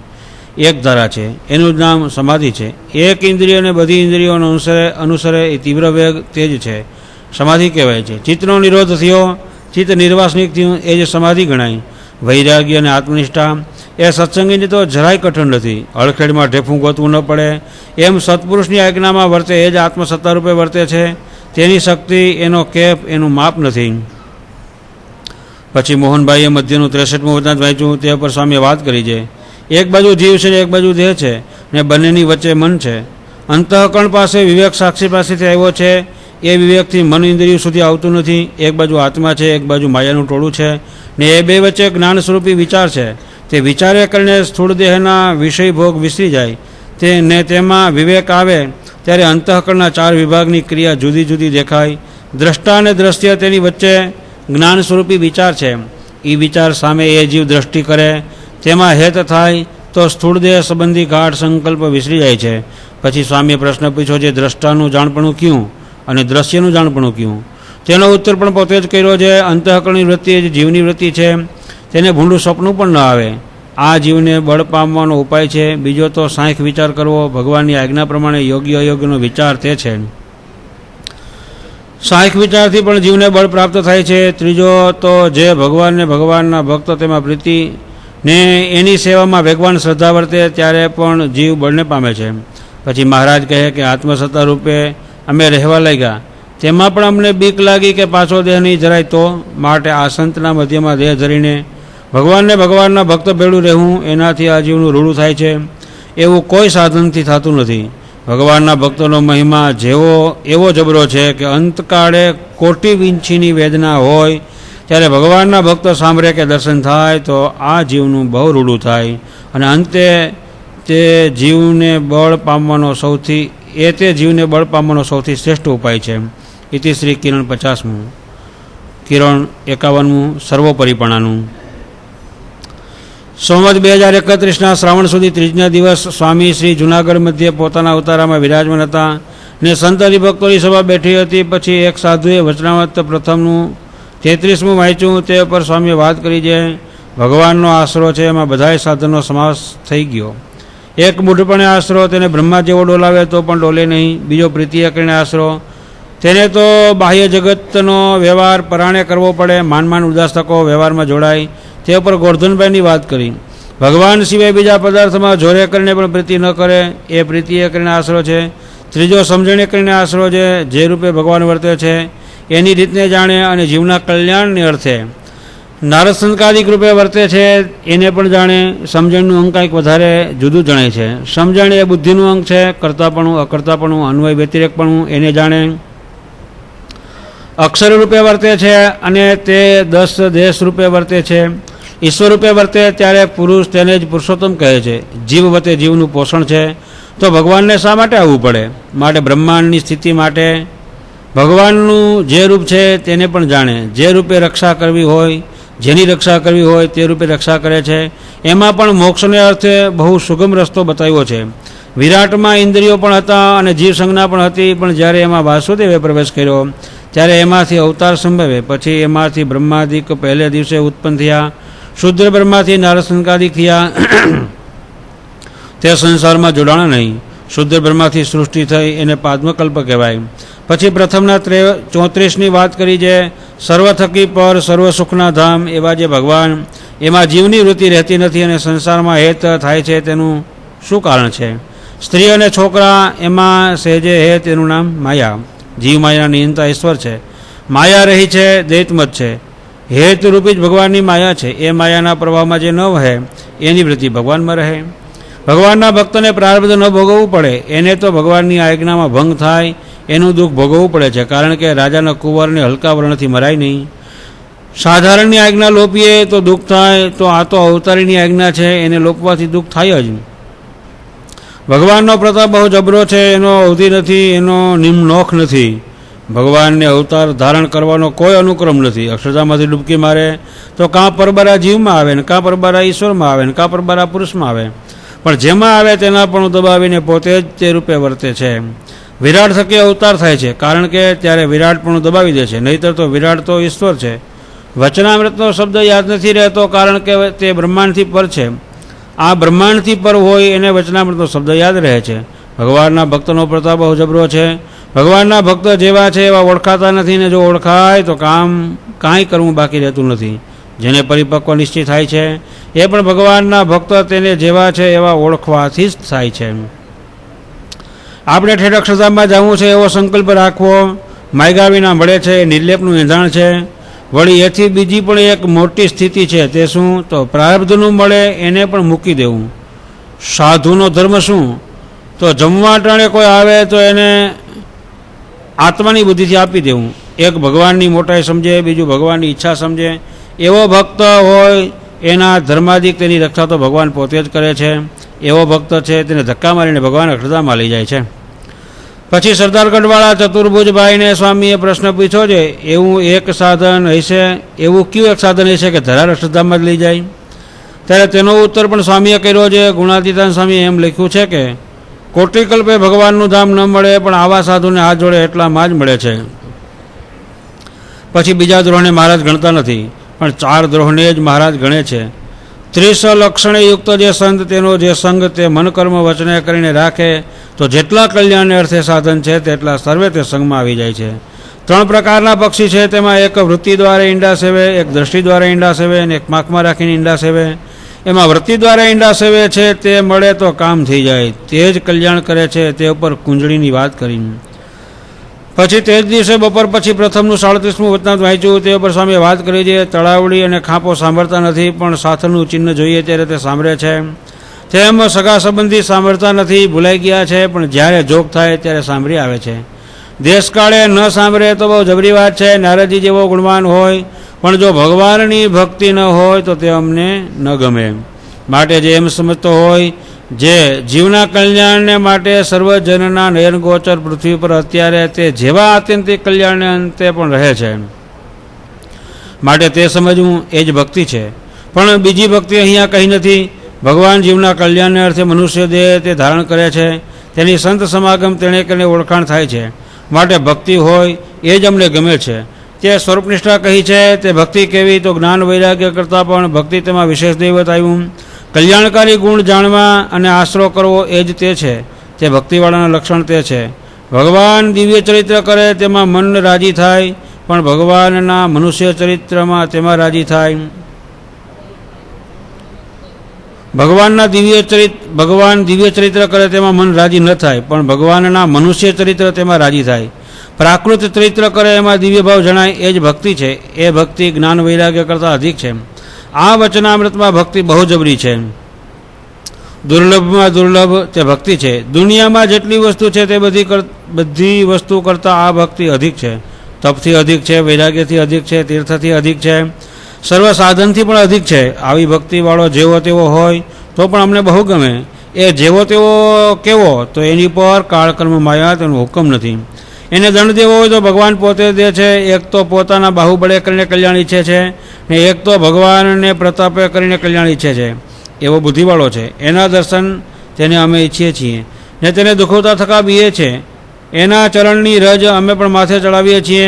એક ધારા છે, એનું જ નામ સમાધિ છે. એક ઇન્દ્રિયને બધી ઇન્દ્રિયોને અનુસરે એ તીવ્ર વેગ તે જ છે સમાધિ કહેવાય છે. ચિત્તનો નિરોધ થયો, ચિત્ત નિર્વાસનિક થયું, એ જ સમાધિ ગણાય. વૈરાગ્ય અને આત્મનિષ્ઠા એ સત્સંગીની તો જરાય કઠણ નથી. હળખેડમાં ઢેફું ગોતવું ન પડે. એમ સત્પુરુષની આજ્ઞામાં વર્તે એ જ આત્મસત્તા રૂપે વર્તે છે. તેની શક્તિ, એનો કેપ, એનું માપ નથી. પછી મોહનભાઈએ મધ્યનું 63મું વૃત્તાંત વાંચ્યું. તે પર સ્વામીએ વાત કરી છે. એક બાજુ જીવ છે ને એક બાજુ દેહ છે, ને બંનેની વચ્ચે મન છે. અંતઃકરણ પાસે વિવેક સાક્ષી પાસેથી આવ્યો છે. એ વિવેકથી મન ઇન્દ્રિયો સુધી આવતું નથી. એક બાજુ આત્મા છે, એક બાજુ માયાનું ટોળું છે, ને એ બે વચ્ચે જ્ઞાન સ્વરૂપી વિચાર છે. તે વિચારે કરીને સ્થૂળ દેહના વિષય ભોગ વિસરી જાય. તેમાં વિવેક આવે ત્યારે અંતઃકરણના 4 વિભાગની ક્રિયા જુદી જુદી દેખાય. દ્રષ્ટા અને દ્રશ્ય તેની વચ્ચે જ્ઞાન સ્વરૂપી વિચાર છે. એ વિચાર સામે એ જીવ દ્રષ્ટિ કરે, તેમાં હેત થાય તો સ્થૂળ દેહ સંબંધી ગાઢ સંકલ્પ વિસરી જાય છે. પછી સ્વામીએ પ્રશ્ન પૂછ્યો છે, દ્રષ્ટાનું જાણપણું ક્યું અને દ્રશ્યનું જાણપણું ક્યું? તેનો ઉત્તર પણ પોતે જ કર્યો છે. અંતઃકરણની વૃત્તિ એ જીવની વૃત્તિ છે. તેને ભૂંડું સપનું પણ ન આવે. આ જીવને બળ પામવાનો ઉપાય છે. બીજો તો સાંખ્ય વિચાર કરવો, ભગવાનની આજ્ઞા પ્રમાણે યોગ્ય અયોગ્યનો વિચાર તે છે. સાંખ્ય વિચારથી પણ જીવને બળ પ્રાપ્ત થાય છે. ત્રીજો તો જે ભગવાનને ભગવાનના ભક્ત તેમાં પ્રીતિ ને એની સેવામાં વેગવાન શ્રદ્ધા વર્તે ત્યારે પણ જીવ બળને પામે છે. પછી મહારાજ કહે કે આત્મસત્તા રૂપે અમે રહેવા લાગ્યા, તેમાં પણ અમને બીક લાગી કે પાછો દેહ નહીં જરાય તો. માટે આ સંતના મધ્યમાં દેહ ધરીને ભગવાનને ભગવાનના ભક્ત ભેળું રહેવું, એનાથી આ જીવનું રૂડું થાય છે. એવું કોઈ સાધનથી થતું નથી. ભગવાનના ભક્તોનો મહિમા એવો જબરો છે કે અંતકાળે કોટી વીંછીની વેદના હોય ત્યારે ભગવાનના ભક્તો સાંભળે કે દર્શન થાય તો આ જીવનું બહુ રૂડું થાય અને અંતે તે જીવને બળ પામવાનો સૌથી શ્રેષ્ઠ ઉપાય છે. ઇતિ શ્રી કિરણ 50મું. કિરણ 51મું સર્વોપરીપણાનું. સંવત 2031ના શ્રાવણ સુધી ત્રીજના દિવસ સ્વામી શ્રી જુનાગઢ મધ્યે પોતાના અવતારામાં વિરાજમાન હતા ને સંત હરિભક્તોની સભા બેઠી હતી. પછી એક સાધુએ વચનામૃત પ્રથમનું 33મું વાંચ્યું. તે પર સ્વામીએ વાત કરી જે ભગવાનનો આશરો છે એમાં બધાય સાધનનો સમાવેશ થઈ ગયો. એક મૂઢપણે આશરો તેને બ્રહ્મા જેવો ડોલાવે તો પણ ડોલે નહીં. બીજો પ્રીતિએ કરીને આશરો તેને તો બાહ્ય જગતનો વ્યવહાર પરાણે કરવો પડે. માન ઉદાસકો વ્યવહારમાં જોડાય. તે ઉપર ગોરધનભાઈની વાત કરી. ભગવાન સિવાય બીજા પદાર્થમાં જોરે કરીને પણ પ્રીતિ ન કરે એ પ્રીતિએ કરીને આશરો છે. ત્રીજો સમજણે કરીને આશરો છે. જે રૂપે ભગવાન વર્તે છે એની રીતને જાણે અને જીવના કલ્યાણને અર્થે નારદ સંકાદિક રૂપે વર્તે છે એને પણ જાણે. સમજણનું અંગ કંઈક વધારે જુદું જણાય છે. સમજણ એ બુદ્ધિનું અંગ છે. કરતાપણું, અકર્તાપણું, અન્વય વ્યતિરેકપણું એને જાણે. અક્ષર રૂપે વર્તે છે અને તે 10 દેશ રૂપે વર્તે છે. ઈશ્વર રૂપે વર્તે ત્યારે પુરુષ તેને જ પુરુષોત્તમ કહે છે. જીવ વતે જીવનું પોષણ છે. તો ભગવાનને શા માટે આવવું પડે? માટે બ્રહ્માંડની સ્થિતિ માટે ભગવાનનું જે રૂપ છે તેને પણ જાણે. જે રૂપે રક્ષા કરવી હોય, જેની રક્ષા કરવી હોય તે રૂપે રક્ષા કરે છે. એમાં પણ મોક્ષને અર્થે બહુ સુગમ રસ્તો બતાવ્યો છે. વિરાટમાં ઇન્દ્રિયો પણ હતા અને જીવ સંજ્ઞા પણ હતી, પણ જ્યારે એમાં વાસુદેવે પ્રવેશ કર્યો ત્યારે એમાંથી અવતાર સંભવે. પછી એમાંથી બ્રહ્માદિક પહેલે દિવસે ઉત્પન્ન થયા. શુદ્ર બ્રહ્માથી નારદ સંકાદિક થયા. તે સંસારમાં જોડાણા નહીં. શુદ્ર બ્રહ્માથી સૃષ્ટિ થઈ એને પાદ્મકલ્પ કહેવાય. પછી પ્રથમના 34ની વાત કરી જે સર્વ થકી પર સર્વ સુખના ધામ એવા જે ભગવાન એમાં જીવની વૃત્તિ રહેતી નથી અને સંસારમાં હેત થાય છે તેનું શું કારણ છે? સ્ત્રી અને છોકરા એમાં સહેજે હેત એનું નામ માયા. જીવ માયાના નિયંતા ઈશ્વર છે. માયા રહી છે દૈતમત છે. હેતુરૂપી જ ભગવાનની માયા છે. એ માયાના પ્રવાહમાં જે ન વહે એની વૃત્તિ ભગવાનમાં રહે. ભગવાનના ભક્તને પ્રારબ્ધ ન ભોગવવું પડે. એને તો ભગવાનની આજ્ઞામાં ભંગ થાય એનું દુઃખ ભોગવવું પડે છે. કારણ કે રાજાના કુંવરને હલકા વર્ણથી મરાય નહીં. સાધારણની આજ્ઞા લોપીએ તો દુઃખ થાય. તો આ તો અવતારીની આજ્ઞા છે એને લોપવાથી દુઃખ થાય જ. ભગવાનનો પ્રતાપ બહુ જબરો છે. એનો અવધિ નથી, એનો નિમ્નોખ નથી. ભગવાનને અવતાર ધારણ કરવાનો કોઈ અનુક્રમ નથી. અક્ષરધામમાંથી ડૂબકી મારે તો કાં પરબારા જીવમાં આવે ને કાં પરબારા ઈશ્વરમાં આવે ને કાં પરબારા પુરુષમાં આવે, પણ જેમાં આવે તેના પણ દબાવીને પોતે જ તે રૂપે વર્તે છે. વિરાટ થકી અવતાર થાય છે કારણ કે ત્યારે વિરાટપણું દબાવી દે છે. નહીંતર તો વિરાટ તો ઈશ્વર છે. વચનામૃતનો શબ્દ યાદ નથી રહેતો કારણ કે તે બ્રહ્માંડથી પર છે. આ બ્રહ્માંડથી પર હોય એને વચનામૃતનો શબ્દ યાદ રહે છે. ભગવાનના ભક્તનો પ્રતાપ બહુ જબરો છે. ભગવાનના ભક્ત જેવા છે એવા ઓળખાતા નથી ને જો ઓળખાય તો કાંઈ કરવું બાકી રહેતું નથી. જેને પરિપક્વ નિશ્ચિત થાય છે એ પણ ભગવાનના ભક્ત તેને જેવા છે એવા ઓળખવાથી જ થાય છે. આપણે ઠેઠ અક્ષરધામમાં જવું છે એવો સંકલ્પ રાખવો માયગા વિના મળે છે. એ નિર્લેપનું એંધાણ છે. વળી એથી બીજી પણ એક મોટી સ્થિતિ છે. તે શું? તો પ્રારબ્ધનું મળે એને પણ મૂકી દેવું. સાધુનો ધર્મ શું? તો જમવા ટાણે કોઈ આવે તો એને આત્માની બુદ્ધિથી આપી દેવું. એક ભગવાનની મોટાઈ સમજે, બીજું ભગવાનની ઈચ્છા સમજે એવો ભક્ત હોય એના ધર્માદિક તેની રક્ષા તો ભગવાન પોતે જ કરે છે. એવો ભક્ત છે તેને ધક્કા મારીને ભગવાન અક્ષરધામમાં લઈ જાય છે. પછી સરદારગઢવાળા ચતુર્ભુજભાઈને સ્વામીએ પ્રશ્ન પૂછ્યો છે એવું એક સાધન હશે, એવું કયું એક સાધન હશે કે ધરાર અક્ષરધામમાં જ લઈ જાય? ત્યારે તેનો ઉત્તર પણ સ્વામીએ કર્યો છે. ગુણાતીતાન સ્વામીએ એમ લખ્યું છે કે કોટિકલ્પે ભગવાનનું ધામ ન મળે પણ આવા સાધુને હાથ જોડે એટલામાં જ મળે છે. પછી બીજા દ્રોહને મહારાજ ગણતા નથી પણ 4 દ્રોહને જ મહારાજ ગણે છે. 30 લક્ષણે યુક્ત જે સંત તેનો જે સંગ તે મન કર્મ વચને કરીને રાખે તો જેટલા કલ્યાણને અર્થે સાધન છે તેટલા સર્વે તે સંગમાં આવી જાય છે. 3 પ્રકારના પક્ષી છે. તેમાં એક વૃત્તિ દ્વારા ઈંડા સેવે, એક દ્રષ્ટિ દ્વારા ઈંડા સેવે અને એક માખમાં રાખીને ઈંડા સેવે. એમાં વૃત્તિ દ્વારા ઈંડા સેવે છે તે મળે તો કામ થઈ જાય, તે જ કલ્યાણ કરે છે. તે ઉપર કુંજળીની વાત કરી. પછી તે જ દિવસે બપોર પછી પ્રથમનું 37મું વચનામૃત વાંચ્યું. તે ઉપર સ્વામીએ વાત કરી છે તળાવડી અને ખાંપો સાંભળતા નથી પણ સાથળનું ચિહ્ન જોઈએ ત્યારે તે સાંભળે છે. તેમ સગા સંબંધી સાંભળતા નથી, ભૂલાઈ ગયા છે, પણ જ્યારે જોગ થાય ત્યારે સાંભળી આવે છે. દેશકાળે ન સાંભળે તો બહુ જબરી વાત છે. નારદજી જેવો ગુણવાન હોય પણ જો ભગવાનની ભક્તિ ન હોય તો તે અમને ન ગમે. માટે જે એમ સમજતો હોય જે જીવના કલ્યાણને માટે સર્વજનના નયનગોચર પૃથ્વી પર અત્યારે તે જેવા આત્યંતિક કલ્યાણને અંતે પણ રહે છે, માટે તે સમજવું એ જ ભક્તિ છે. પણ બીજી ભક્તિ અહીંયા કહી નથી. ભગવાન જીવના કલ્યાણને અર્થે મનુષ્ય દેહ તે ધારણ કરે છે, તેની સંત સમાગમ તેણે કરીને ઓળખાણ થાય છે, માટે ભક્તિ હોય એ જ અમને ગમે છે. તે સ્વરૂપનિષ્ઠા કહી છે. તે ભક્તિ કેવી? તો જ્ઞાન વૈરાગ્ય કરતાં પણ ભક્તિ તેમાં વિશેષ દૈવત આવ્યું. કલ્યાણકારી ગુણ જાણવા અને આશરો કરવો એ જ તે છે. તે ભક્તિવાળાના લક્ષણ તે છે. ભગવાન દિવ્ય ચરિત્ર કરે તેમાં મન રાજી થાય, પણ ભગવાનના મનુષ્ય ચરિત્રમાં તેમાં રાજી થાય. ભગવાન દિવ્ય ચરિત્ર કરે તેમાં મન રાજી ન થાય, પણ ભગવાનના મનુષ્ય ચરિત્ર તેમાં રાજી થાય. પ્રાકૃત ચરિત્ર કરે એમાં દિવ્ય ભાવ જણાય એ જ ભક્તિ છે. એ ભક્તિ જ્ઞાન વૈરાગ્ય કરતાં અધિક છે. આ વચનામૃતમાં ભક્તિ બહુ જબરી છે. દુર્લભમાં દુર્લભ તે ભક્તિ છે. દુનિયામાં જેટલી વસ્તુ છે તે બધી વસ્તુ કરતાં આ ભક્તિ અધિક છે. તપથી અધિક છે, વૈરાગ્યથી અધિક છે, તીર્થથી અધિક છે, સર્વ સાધનથી પણ અધિક છે. આવી ભક્તિવાળો જેવો તેવો હોય તો પણ અમને બહુ ગમે. એ જેવો તેવો કેવો? તો એની પર કાળકર્મ માયા તેનો હુકમ નથી. એને દંડ દેવો હોય તો ભગવાન પોતે દે છે. એક તો પોતાના બાહુબળે કરીને કલ્યાણ ઈચ્છે છે, ને એક તો ભગવાનને પ્રતાપે કરીને કલ્યાણ ઈચ્છે છે. એવો બુદ્ધિવાળો છે. એના દર્શન તેને અમે ઈચ્છીએ છીએ, ને તેને દુખવતા થકા બીએ છે. એના ચરણની રજ અમે પણ માથે ચડાવીએ છીએ.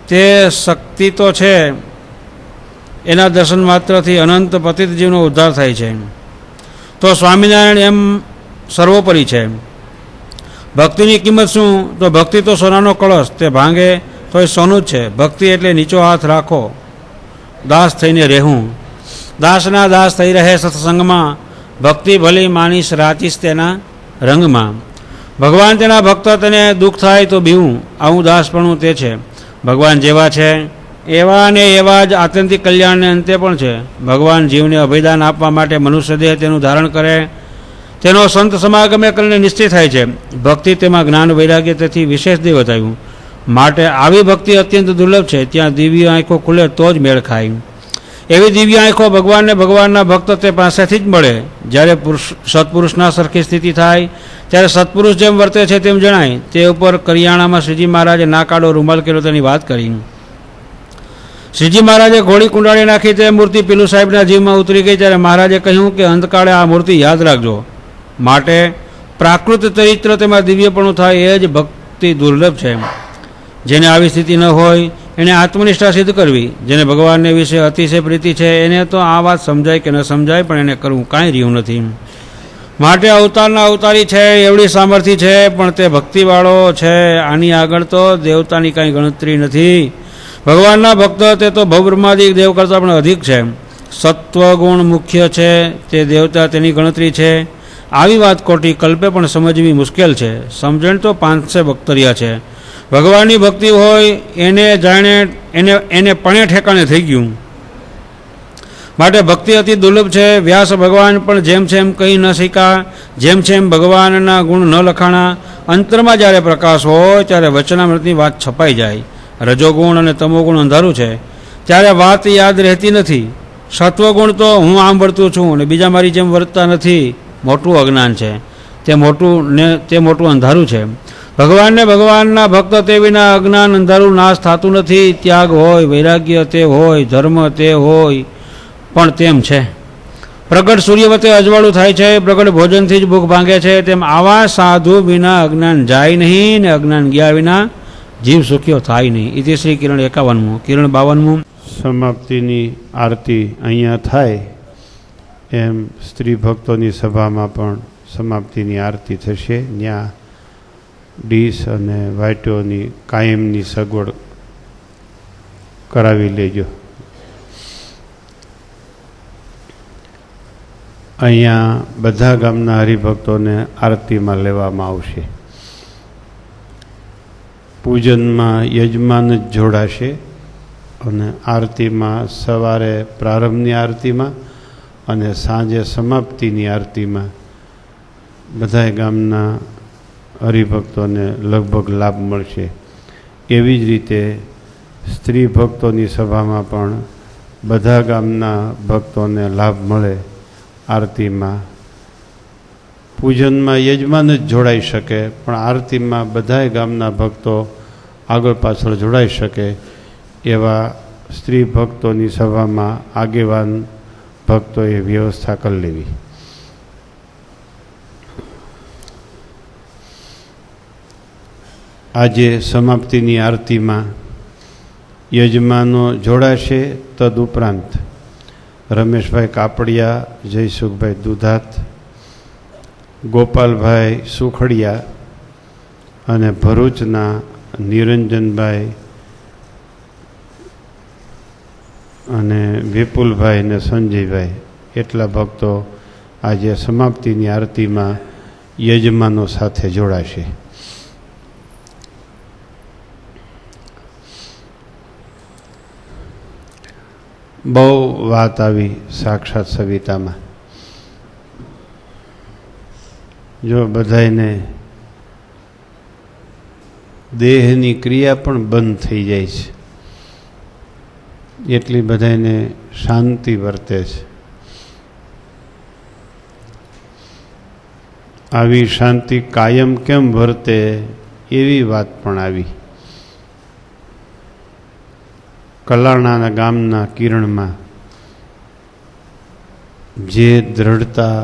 તે શક્તિ તો છે. એના દર્શન માત્રથી અનંત પતિત જીવનો ઉદ્ધાર થાય છે. તો સ્વામિનારાયણ એમ સર્વોપરી છે. ભક્તિની કિંમત શું? તો ભક્તિ તો સોનાનો કળશ, તે ભાંગે તો એ સોનું જ છે. ભક્તિ એટલે નીચો હાથ રાખો, દાસ થઈને રહેવું. દાસના દાસ થઈ રહે સત્સંગમાં, ભક્તિ ભલી માનીશ રાચીશ તેના રંગમાં. ભગવાન તેના ભક્ત તેને દુઃખ થાય તો બીવું, આવું દાસપણું તે છે. ભગવાન જેવા છે એવા ને એવા જ આત્યંતિક કલ્યાણને અંતે પણ છે. ભગવાન જીવને અભયદાન આપવા માટે મનુષ્ય દેહ તેનું ધારણ કરે, તેનો સંત સમાગમે કરીને નિશ્ચય થાય છે. ભક્તિ તેમાં જ્ઞાન વૈરાગ્ય તેથી વિશેષ દૈવત આવ્યું. માટે આવી ભક્તિ અત્યંત દુર્લભ છે. ત્યાં દિવ્ય આંખો ખુલે તો જ મેળ ખાય. એવી દિવ્ય આંખો ભગવાનને ભગવાનના ભક્ત તે પાસેથી જ મળે. જ્યારે સત્પુરુષના સરખી સ્થિતિ થાય ત્યારે સત્પુરુષ જેમ વર્તે છે તેમ જણાય. તે ઉપર કરિયાણામાં શ્રીજી મહારાજે ના કાઢો રૂમાલ કર્યો તેની વાત કરી. શ્રીજી મહારાજે ઘોડી કુંડાળી નાખી તે મૂર્તિ પીલુ સાહેબના જીવમાં ઉતરી ગઈ. ત્યારે મહારાજે કહ્યું કે અંતકાળે આ મૂર્તિ યાદ રાખજો. માટે પ્રાકૃત ચરિત્ર તેમાં દિવ્યપણું થાય એ જ ભક્તિ દુર્લભ છે. જેને આવી સ્થિતિ ન હોય એને આત્મનિષ્ઠા સિદ્ધ કરવી. જેને ભગવાનને વિશે અતિશય પ્રીતિ છે એને તો આ વાત સમજાય કે ન સમજાય, પણ એને કરવું કાંઈ રહ્યું નથી. માટે અવતારના અવતારી છે એવડી સામર્થ્ય છે, પણ તે ભક્તિવાળો છે. આની આગળ તો દેવતાની કાંઈ ગણતરી નથી. ભગવાનના ભક્ત તે તો ભવબ્રહ્માદિક દેવ કરતાં પણ અધિક છે. સત્વગુણ મુખ્ય છે, તે દેવતા તેની ગણતરી છે. આવી વાત ખોટી કલ્પે પણ સમજવી મુશ્કેલ છે. સમજણ તો 500 બખ્તરિયા છે. ભગવાનની ભક્તિ હોય એને જાણે એને પણે ઠેકાણે થઈ ગયું. માટે ભક્તિ અતિ દુર્લભ છે. વ્યાસ ભગવાન પણ જેમ છે એમ કહી ન શક્યા, જેમ છે એમ ભગવાનના ગુણ ન લખાણા. અંતરમાં જ્યારે પ્રકાશ હોય ત્યારે વચનામૃતની વાત છપાઈ જાય. રજોગુણ અને તમોગુણ અંધારું છે ત્યારે વાત યાદ રહેતી નથી. સત્વગુણ તો હું આમ વર્તું છું અને બીજા મારી જેમ વર્તતા નથી, મોટું અજ્ઞાન છે. તે મોટું અંધારું છે. ભગવાનને ભગવાનના ભક્ત તે વિના અજ્ઞાન અંધારું નાશ થતું નથી. ત્યાગ હોય, વૈરાગ્ય તે હોય, ધર્મ તે હોય, પણ તેમ છે. પ્રગટ સૂર્ય વચ્ચે અજવાળું થાય છે, પ્રગટ ભોજનથી જ ભૂખ ભાંગે છે. તેમ આવા સાધુ વિના અજ્ઞાન જાય નહીં, ને અજ્ઞાન ગયા વિના જીવ સુખ્યો થાય નહીં. ઇતિ શ્રી કિરણ 51મું. કિરણ 52મું. સમાપ્તિની આરતી અહીંયા થાય એમ સ્ત્રી ભક્તોની સભામાં પણ સમાપ્તિની આરતી થશે. ત્યાં ડીશ અને વાટીઓની કાયમની સગવડ કરાવી લેજો. અહીંયા બધા ગામના હરિભક્તોને આરતીમાં લેવામાં આવશે. પૂજનમાં યજમાન જ જોડાશે અને આરતીમાં સવારે પ્રારંભની આરતીમાં અને સાંજે સમાપ્તિની આરતીમાં બધા ગામના હરિભક્તોને લગભગ લાભ મળશે. એવી જ રીતે સ્ત્રી ભક્તોની સભામાં પણ બધા ગામના ભક્તોને લાભ મળે આરતીમાં. પૂજનમાં યજમાન જ જોડાઈ શકે, પણ આરતીમાં બધાય ગામના ભક્તો આગળ પાછળ જોડાઈ શકે એવા સ્ત્રી ભક્તોની સભામાં આગેવાન ભક્તોએ વ્યવસ્થા કરી લેવી. આજે સમાપ્તિની આરતીમાં યજમાનો જોડાશે. તદુપરાંત રમેશભાઈ કાપડિયા, જયસુખભાઈ દુધાત, ગોપાલભાઈ સુખડિયા અને ભરૂચના નિરંજનભાઈ અને વિપુલભાઈ અને સંજયભાઈ એટલા ભક્તો આજે સમાપ્તિની આરતીમાં યજમાનો સાથે જોડાશે. બહુ વાત આવી સાક્ષાત સવિતામાં. જો બધાને દેહની ક્રિયા પણ બંધ થઈ જાય છે, એટલી બધાને શાંતિ વર્તે છે. આવી શાંતિ કાયમ કેમ વર્તે એવી વાત પણ આવી. કલાણાના ગામના કિરણમાં જે દ્રઢતા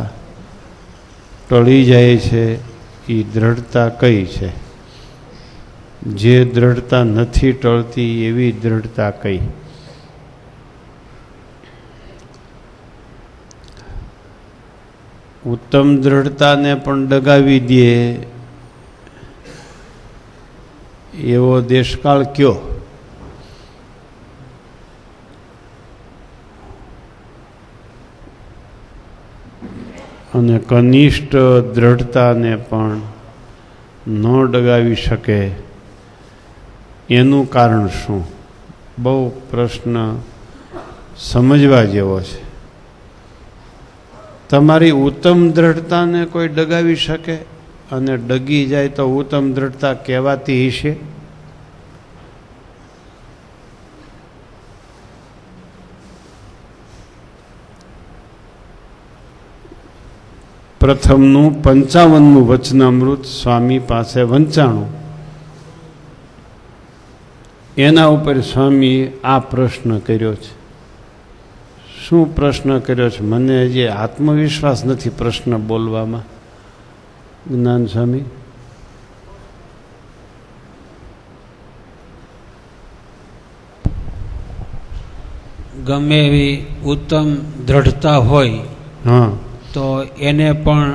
ટળી જાય છે એ દ્રઢતા કઈ છે? જે દ્રઢતા નથી ટળતી એવી દ્રઢતા કઈ? ઉત્તમ દ્રઢતાને પણ ડગાવી દે એવો દેશકાળ કયો? અને કનિષ્ઠ દ્રઢતાને પણ ન ડગાવી શકે એનું કારણ શું? બહુ પ્રશ્ન સમજવા જેવો છે. તમારી ઉત્તમ દ્રઢતાને કોઈ ડગાવી શકે અને ડગી જાય તો ઉત્તમ દ્રઢતા કહેવાતી હશે? પ્રથમનું 55મું વચનામૃત સ્વામી પાસે વંચાણું. એના ઉપર સ્વામીએ આ પ્રશ્ન કર્યો છે. શું પ્રશ્ન કર્યો છે? મને હજી આત્મવિશ્વાસ નથી પ્રશ્ન બોલવામાં. જ્ઞાન સ્વામી, ગમે એવી ઉત્તમ દ્રઢતા હોય હા તો એને પણ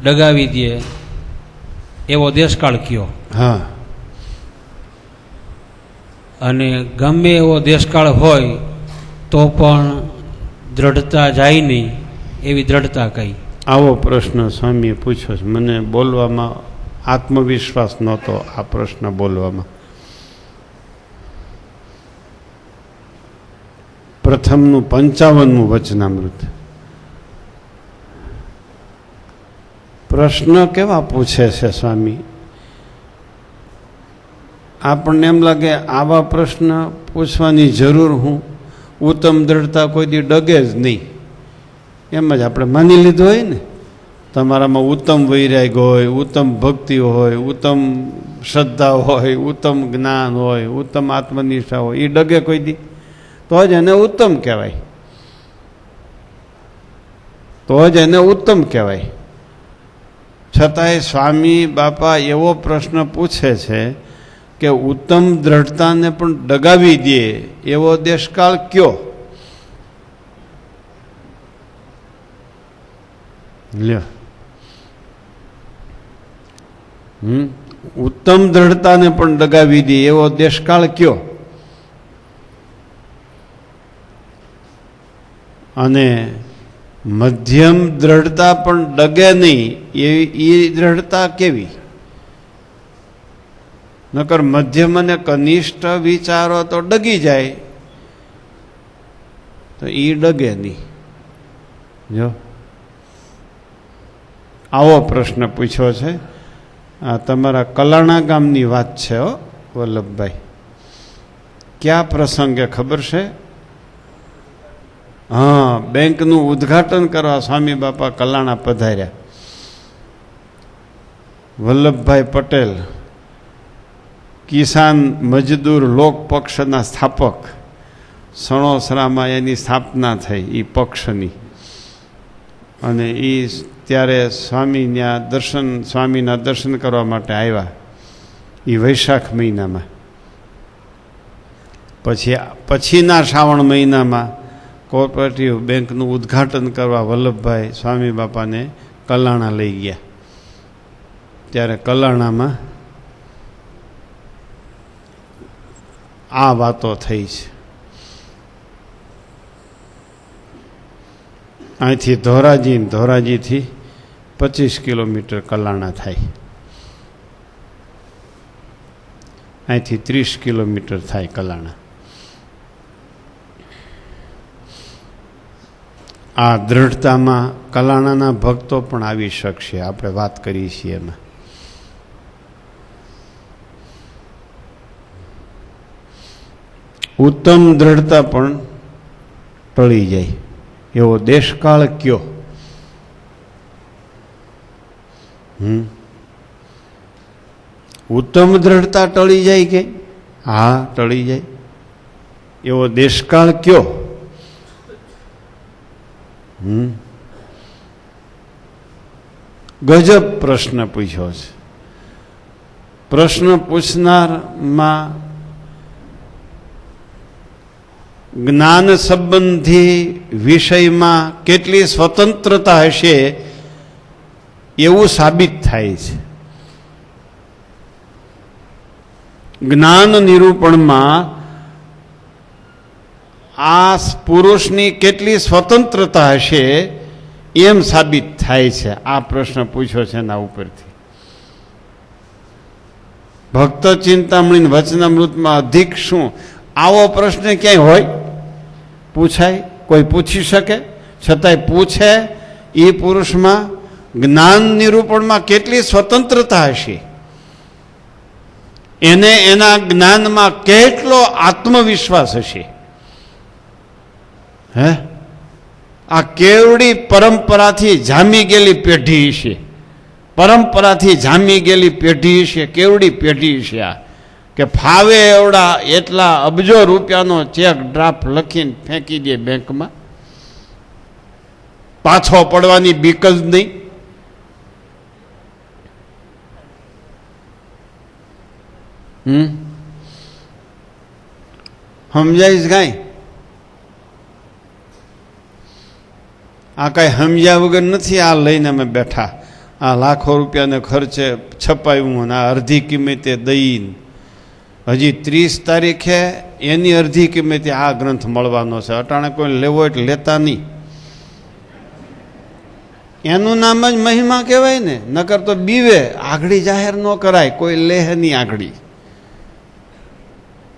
ડગાવી દે એવો દેશકાળ કયો? હા. અને ગમે એવો દેશકાળ હોય તો પણ દ્રઢતા જાય નહીં એવી દ્રઢતા કઈ? આવો પ્રશ્ન સ્વામીએ પૂછ્યો છે. મને બોલવામાં આત્મવિશ્વાસ નહોતો આ પ્રશ્ન બોલવામાં. પ્રથમનું 55મું વચનામૃત. પ્રશ્ન કેવા પૂછે છે સ્વામી? આપણને એમ લાગે આવા પ્રશ્ન પૂછવાની જરૂર હું? ઉત્તમ દ્રઢતા કોઈ દી ડગે જ નહીં એમ જ આપણે માની લીધું હોય ને. તમારામાં ઉત્તમ વૈરાગ હોય, ઉત્તમ ભક્તિ હોય, ઉત્તમ શ્રદ્ધા હોય, ઉત્તમ જ્ઞાન હોય, ઉત્તમ આત્મનિષ્ઠા હોય, એ ડગે કોઈ દી? તો જ એને ઉત્તમ કહેવાય. તો જ એને ઉત્તમ કહેવાય. છતાંય સ્વામી બાપા એવો પ્રશ્ન પૂછે છે કે ઉત્તમ દ્રઢતાને પણ ડગાવી દે એવો દેશકાળ કયો? લ્યો, ઉત્તમ દ્રઢતાને પણ ડગાવી દે એવો દેશકાળ કયો? અને મધ્યમ દ્રઢતા પણ ડગે નહીં એ દ્રઢતા કેવી? નકર મધ્યમ અને કનિષ્ઠ વિચારો તો ડગી જાય તો એ ડગે નહીં. જો આવો પ્રશ્ન પૂછ્યો છે. આ તમારા કલાણા ગામની વાત છે હો વલ્લભભાઈ. ક્યાં પ્રસંગે ખબર છે? હા, બેંકનું ઉદ્ઘાટન કરવા સ્વામી બાપા કલાણા પધાર્યા. વલ્લભભાઈ પટેલ, કિસાન મજદૂર લોક પક્ષના સ્થાપક, સણોસરામાં એની સ્થાપના થઈ એ પક્ષની. અને એ ત્યારે સ્વામીના દર્શન કરવા માટે આવ્યા એ વૈશાખ મહિનામાં. પછીના શ્રાવણ મહિનામાં કોઓપરેટિવ બેંકનું ઉદ્ઘાટન કરવા વલ્લભભાઈ સ્વામી બાપાને કલાણા લઈ ગયા. ત્યારે કલાણામાં આ વાતો થઈ છે. અહીંથી ધોરાજીથી 25 કિલોમીટર કલાણા થાય. અહીંથી 30 કિલોમીટર થાય કલાણા. આ દ્રઢતામાં કલાણાના ભક્તો પણ આવી શકશે. આપણે વાત કરીએ છીએ એમાં. ઉત્તમ દ્રઢતા પણ ટળી જાય એવો દેશકાળ કયો? ઉત્તમ દ્રઢતા ટળી જાય કે? હા, ટળી જાય એવો દેશકાળ કયો? ગજબ પ્રશ્ન પૂછ્યો છે. પ્રશ્ન પૂછનારમાં જ્ઞાન સંબંધી વિષયમાં કેટલી સ્વતંત્રતા હશે એવું સાબિત થાય છે. જ્ઞાન નિરૂપણમાં આ પુરુષની કેટલી સ્વતંત્રતા હશે એમ સાબિત થાય છે. આ પ્રશ્ન પૂછ્યો છે એના ઉપરથી. ભક્ત ચિંતામણી વચનામૃતમાં અધિક શું? આવો પ્રશ્ન ક્યાંય હોય? પૂછાય? કોઈ પૂછી શકે? છતાંય પૂછે એ પુરુષમાં જ્ઞાન નિરૂપણમાં કેટલી સ્વતંત્રતા હશે, એને એના જ્ઞાનમાં કેટલો આત્મવિશ્વાસ હશે. હે, આ કેવડી પરંપરાથી જામી ગયેલી પેઢી છે. પરંપરાથી જામી ગયેલી પેઢી છે. કેવડી પેઢી છે આ, કે ફાવે એવડા એટલા અબજો રૂપિયાનો ચેક ડ્રાફ્ટ લખીને ફેંકી દે બેંકમાં. પાછો પડવાની બીક જ નહીં. સમજાય કાંઈ? આ કાંઈ સમજ્યા વગર નથી આ લઈને અમે બેઠા. આ લાખો રૂપિયાને ખર્ચે છપાયું અને આ અડધી કિંમતે દઈને હજી 30 તારીખે એની અડધી કિંમતે આ ગ્રંથ મળવાનો છે. અટાણે કોઈ લેવો એટલે લેતા નહીં. એનું નામ જ મહિમા કહેવાય ને. નકર તો બીવે આગળી જાહેર ન કરાય, કોઈ લેહ નહીં આગળી.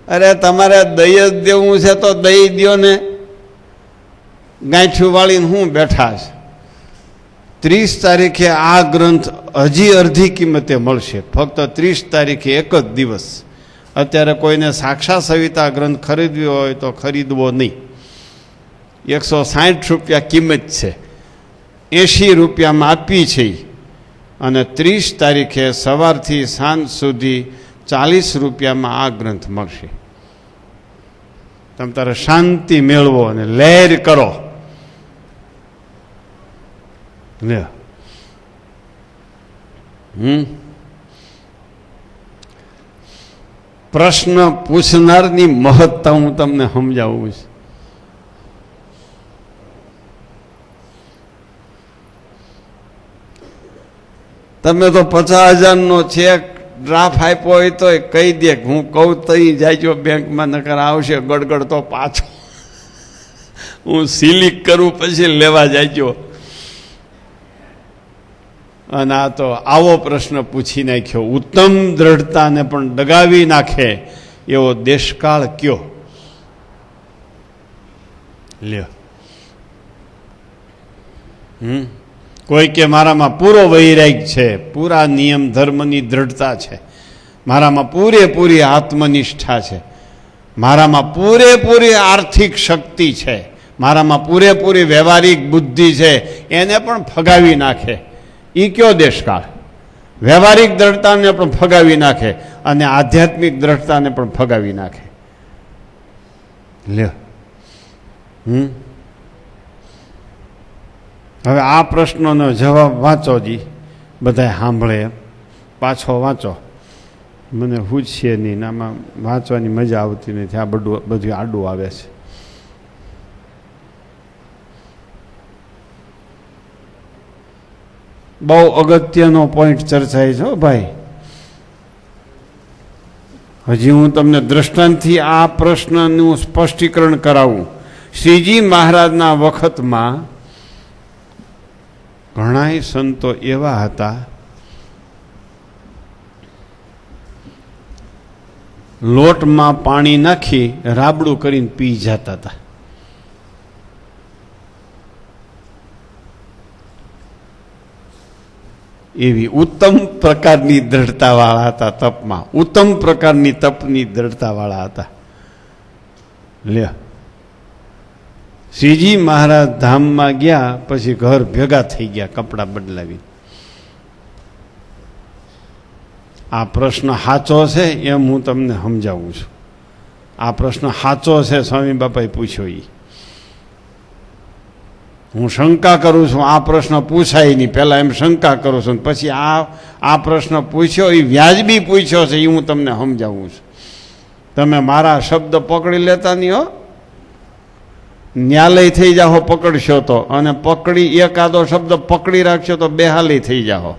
અરે તમારે દઈ જ દેવું છે તો દઈ દો ને. ગાંઠિયું વાળીને હું બેઠા છે. 30 તારીખે આ ગ્રંથ હજી અડધી કિંમતે મળશે. ફક્ત 30 તારીખે એક જ દિવસ. અત્યારે કોઈને સાક્ષા સવિતા ગ્રંથ ખરીદવી હોય તો ખરીદવો નહીં. 160 રૂપિયા કિંમત છે. 80 રૂપિયામાં આપી છે. અને 30 તારીખે સવારથી સાંજ સુધી 40 રૂપિયામાં આ ગ્રંથ મળશે. તમે તારે શાંતિ મેળવો અને લહેર કરો. લે પ્રશ્ન પૂછનારની મહત્તા હું તમને સમજાવું છું. તમે તો 50,000નો ચેક ડ્રાફ્ટ આપ્યો હોય તો કહી દે, હું કહું તઈ જાય બેંકમાં, નકર આવશે ગડગડ તો પાછો હું સિલિક કરું પછી લેવા જાય. અને આ તો આવો પ્રશ્ન પૂછી નાખ્યો. ઉત્તમ દ્રઢતાને પણ ડગાવી નાખે એવો દેશકાળ કયો? લ્યો. કોઈ કે મારામાં પૂરો વૈરાગ છે, પૂરા નિયમ ધર્મની દ્રઢતા છે, મારામાં પૂરેપૂરી આત્મનિષ્ઠા છે, મારામાં પૂરેપૂરી આર્થિક શક્તિ છે, મારામાં પૂરેપૂરી વ્યવહારિક બુદ્ધિ છે એને પણ ફગાવી નાખે. એ કયો દેશકાળ? વ્યવહારિક દ્રઢતાને પણ ફગાવી નાખે અને આધ્યાત્મિક દ્રઢતાને પણ ફગાવી નાખે. લ્યો. હવે આ પ્રશ્નનો જવાબ વાંચો જી, બધા સાંભળે એમ પાછો વાંચો. મને પૂછીએ નહીં, આમાં વાંચવાની મજા આવતી નથી. આ બધું આડું આવે છે. બહુ અગત્યનો પોઈન્ટ ચર્ચાય છે ભાઈ. હજી હું તમને દ્રષ્ટાંતથી આ પ્રશ્નનું સ્પષ્ટીકરણ કરાવું. શ્રીજી મહારાજના વખતમાં ઘણાય સંતો એવા હતા લોટમાં પાણી નાખી રાબડું કરીને પી જતા હતા. એવી ઉત્તમ પ્રકારની દ્રઢતાવાળા હતા તપમાં. ઉત્તમ પ્રકારની તપની દ્રઢતાવાળા હતા. લે શ્રીજી મહારાજ ધામમાં ગયા પછી ઘર ભેગા થઈ ગયા કપડાં બદલાવી. આ પ્રશ્ન સાચો છે એમ હું તમને સમજાવું છું. આ પ્રશ્ન સાચો છે, સ્વામી બાપાએ પૂછ્યો. હું શંકા કરું છું આ પ્રશ્ન પૂછાય નહીં, પહેલાં એમ શંકા કરું છું, પછી આ પ્રશ્ન પૂછ્યો એ વ્યાજબી પૂછ્યો છે એ હું તમને સમજાવું છું. તમે મારા શબ્દ પકડી લેતા નહીં હો. ન્યાલય થઈ જાઓ પકડશો તો, અને એકાદો શબ્દ પકડી રાખશો તો બેહાલી થઈ જાઓ.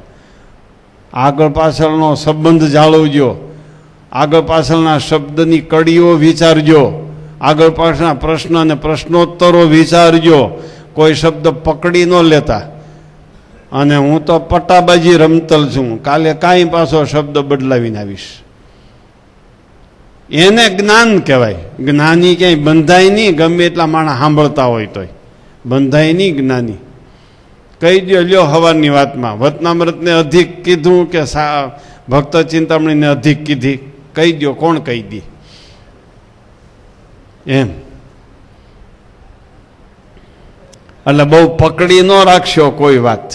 આગળ પાછળનો સંબંધ જાળવજો, આગળ પાછળના શબ્દની કડીઓ વિચારજો, આગળ પાછળના પ્રશ્ન અને પ્રશ્નોત્તરો વિચારજો. કોઈ શબ્દ પકડી ન લેતા. અને હું તો પટ્ટાબાજી રમતલ છું, કાલે કાંઈ પાછો શબ્દ બદલાવીને આવીશ. એને જ્ઞાન કહેવાય. જ્ઞાની ક્યાંય બંધાય નહીં, ગમે એટલા માણસ સાંભળતા હોય તોય બંધાય નહીં જ્ઞાની. કહી દો લ્યો હવારની વાતમાં વતનામૃતને અધિક કીધું કે ભક્ત ચિંતામણીને અધિક કીધી, કહી દો કોણ કહી દે એમ. એટલે બહુ પકડી ન રાખશો કોઈ વાત.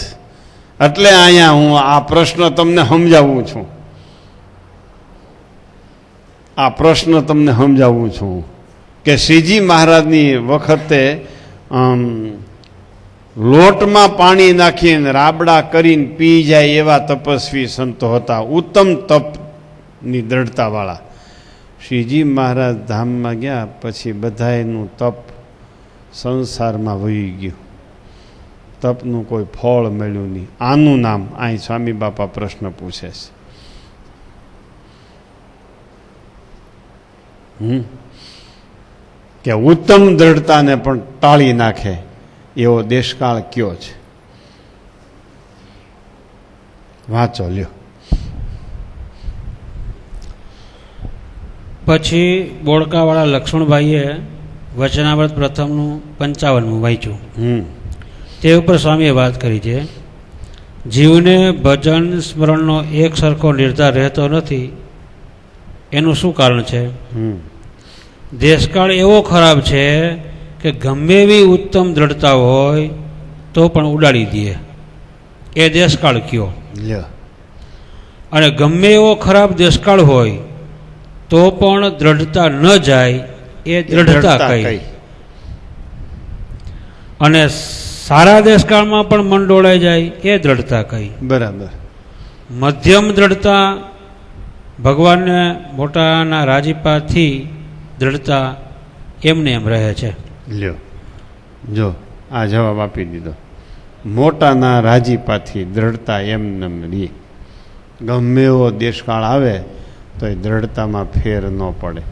એટલે અહીંયા હું આ પ્રશ્ન તમને સમજાવું છું. આ પ્રશ્ન તમને સમજાવું છું કે શ્રીજી મહારાજની વખતે લોટમાં પાણી નાખીને રાબડા કરીને પી જાય એવા તપસ્વી સંતો હતા, ઉત્તમ તપની દ્રઢતાવાળા. શ્રીજી મહારાજ ધામમાં ગયા પછી બધાયનું તપ સંસારમાં વહી ગયું. તપનું કોઈ ફળ મળ્યું નહીં. આનું નામ અહીં સ્વામી બાપા પ્રશ્ન પૂછે છે કે ઉત્તમ દ્રઢતાને પણ ટાળી નાખે એવો દેશકાળ કયો છે? વાંચો લ્યો. પછી બોળકાવાળા લક્ષ્મણભાઈએ વચનામૃત પ્રથમનું 55મું વાંચ્યું. તે ઉપર સ્વામીએ વાત કરી છે, જીવને ભજન સ્મરણનો એક સરખો નિર્ધાર રહેતો નથી. એનું શું કારણ છે? દેશકાળ એવો ખરાબ છે કે ગમે એવી ઉત્તમ દ્રઢતા હોય તો પણ ઉડાડી દે. એ દેશકાળ કયો? અને ગમે એવો ખરાબ દેશકાળ હોય તો પણ દ્રઢતા ન જાય એ દ્રઢતા કઈ? અને સારા દેશકાળમાં પણ મન ડોળાઈ જાય એ દ્રઢતા કઈ? બરાબર. મધ્યમ દ્રઢતા ભગવાનને મોટાના રાજીપાથી દ્રઢતા એમને એમ રહે છે. લ્યો જો આ જવાબ આપી દીધો. મોટાના રાજીપાથી દ્રઢતા એમને રહી. ગમે એવો દેશકાળ આવે તો એ દ્રઢતામાં ફેર ન પડે.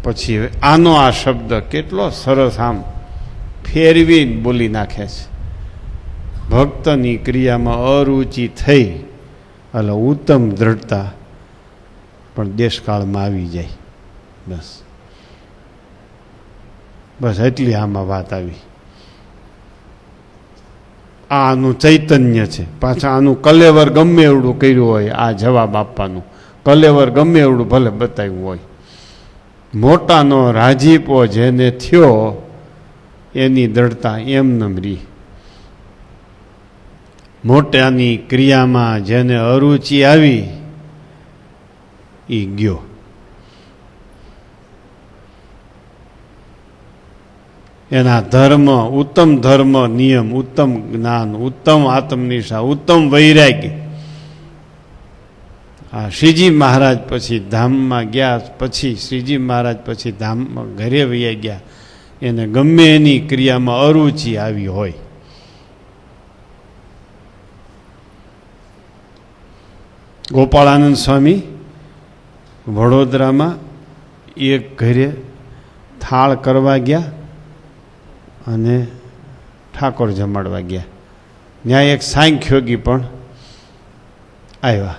પછી આનો આ શબ્દ કેટલો સરસ આમ ફેરવી બોલી નાખે છે. ભક્તની ક્રિયામાં અરુચિ થઈ એટલે ઉત્તમ દ્રઢતા પણ દેશકાળમાં આવી જાય. બસ એટલી આમાં વાત આવી. આનું ચૈતન્ય છે. પાછા આનું કલેવર ગમે એવડું કર્યું હોય, આ જવાબ આપવાનું કલેવર ગમે એવડું ભલે બતાવ્યું હોય મોટાનો રાજીપો જેને થયો એની દ્રઢતા એમનેમ રહી. મોટાની ક્રિયામાં જેને અરુચિ આવી એ ગયો. એના ધર્મ, ઉત્તમ ધર્મ નિયમ, ઉત્તમ જ્ઞાન, ઉત્તમ આત્મનિષ્ઠા, ઉત્તમ વૈરાગ્ય, આ શ્રીજી મહારાજ પછી ધામમાં ગયા, પછી શ્રીજી મહારાજ પછી ધામમાં ઘરે વૈયા ગયા, એને ગમે એની ક્રિયામાં અરુચિ આવી હોય. ગોપાળાનંદ સ્વામી વડોદરામાં એક ઘરે થાળ કરવા ગયા અને ઠાકોર જમાડવા ગયા. ત્યાં એક સાંખ્યોગી પણ આવ્યા.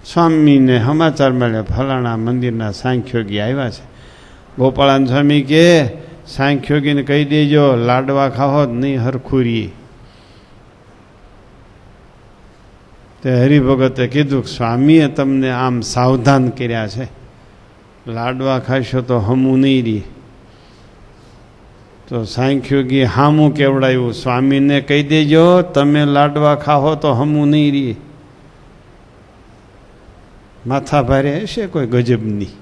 સ્વામીને સમાચાર મળ્યા ફલાણા મંદિરના સાંખ્યોગી આવ્યા છે. ગોપાળાનંદ સ્વામી કે સાંખ્યોગીને કહી દેજો લાડવા ખાવો જ નહીં હરખુરી. તે હરિભગતે કીધું સ્વામીએ તમને આમ સાવધાન કર્યા છે, લાડવા ખાશો તો હમું નહીં રહી. તો સાંખ્યોગી હામું કેવડાયું, સ્વામીને કહી દેજો તમે લાડવા ખાઓ તો હમું નહીં રહી. માથા ભારે હશે કોઈ ગજબની.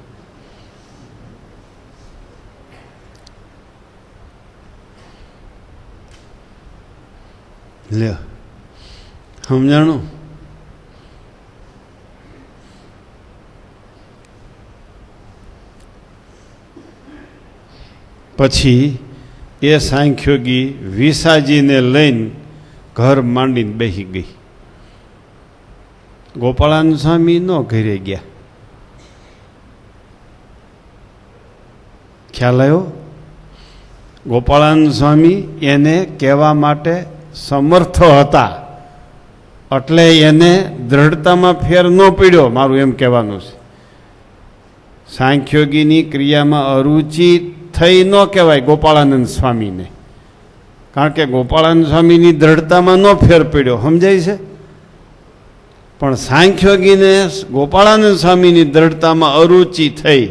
લ્યો સમજાણું. પછી એ સાંખ્યોગી વિસાજીને લઈને ઘર માંડીને બેસી ગઈ. ગોપાળાનંદ સ્વામી નો ઘરે ગયા. ખ્યાલ આવ્યો? ગોપાળાનંદ સ્વામી એને કહેવા માટે સમર્થ હતા, એટલે એને દ્રઢતામાં ફેર ન પડ્યો, મારું એમ કહેવાનું છે. સાંખ્યોગીની ક્રિયામાં અરુચિ થઈ ન કહેવાય ગોપાળાનંદ સ્વામીને, કારણ કે ગોપાળાનંદ સ્વામીની દ્રઢતામાં ન ફેર પડ્યો, સમજાય છે? પણ સાંખ્યોગીને ગોપાળાનંદ સ્વામીની દ્રઢતામાં અરુચિ થઈ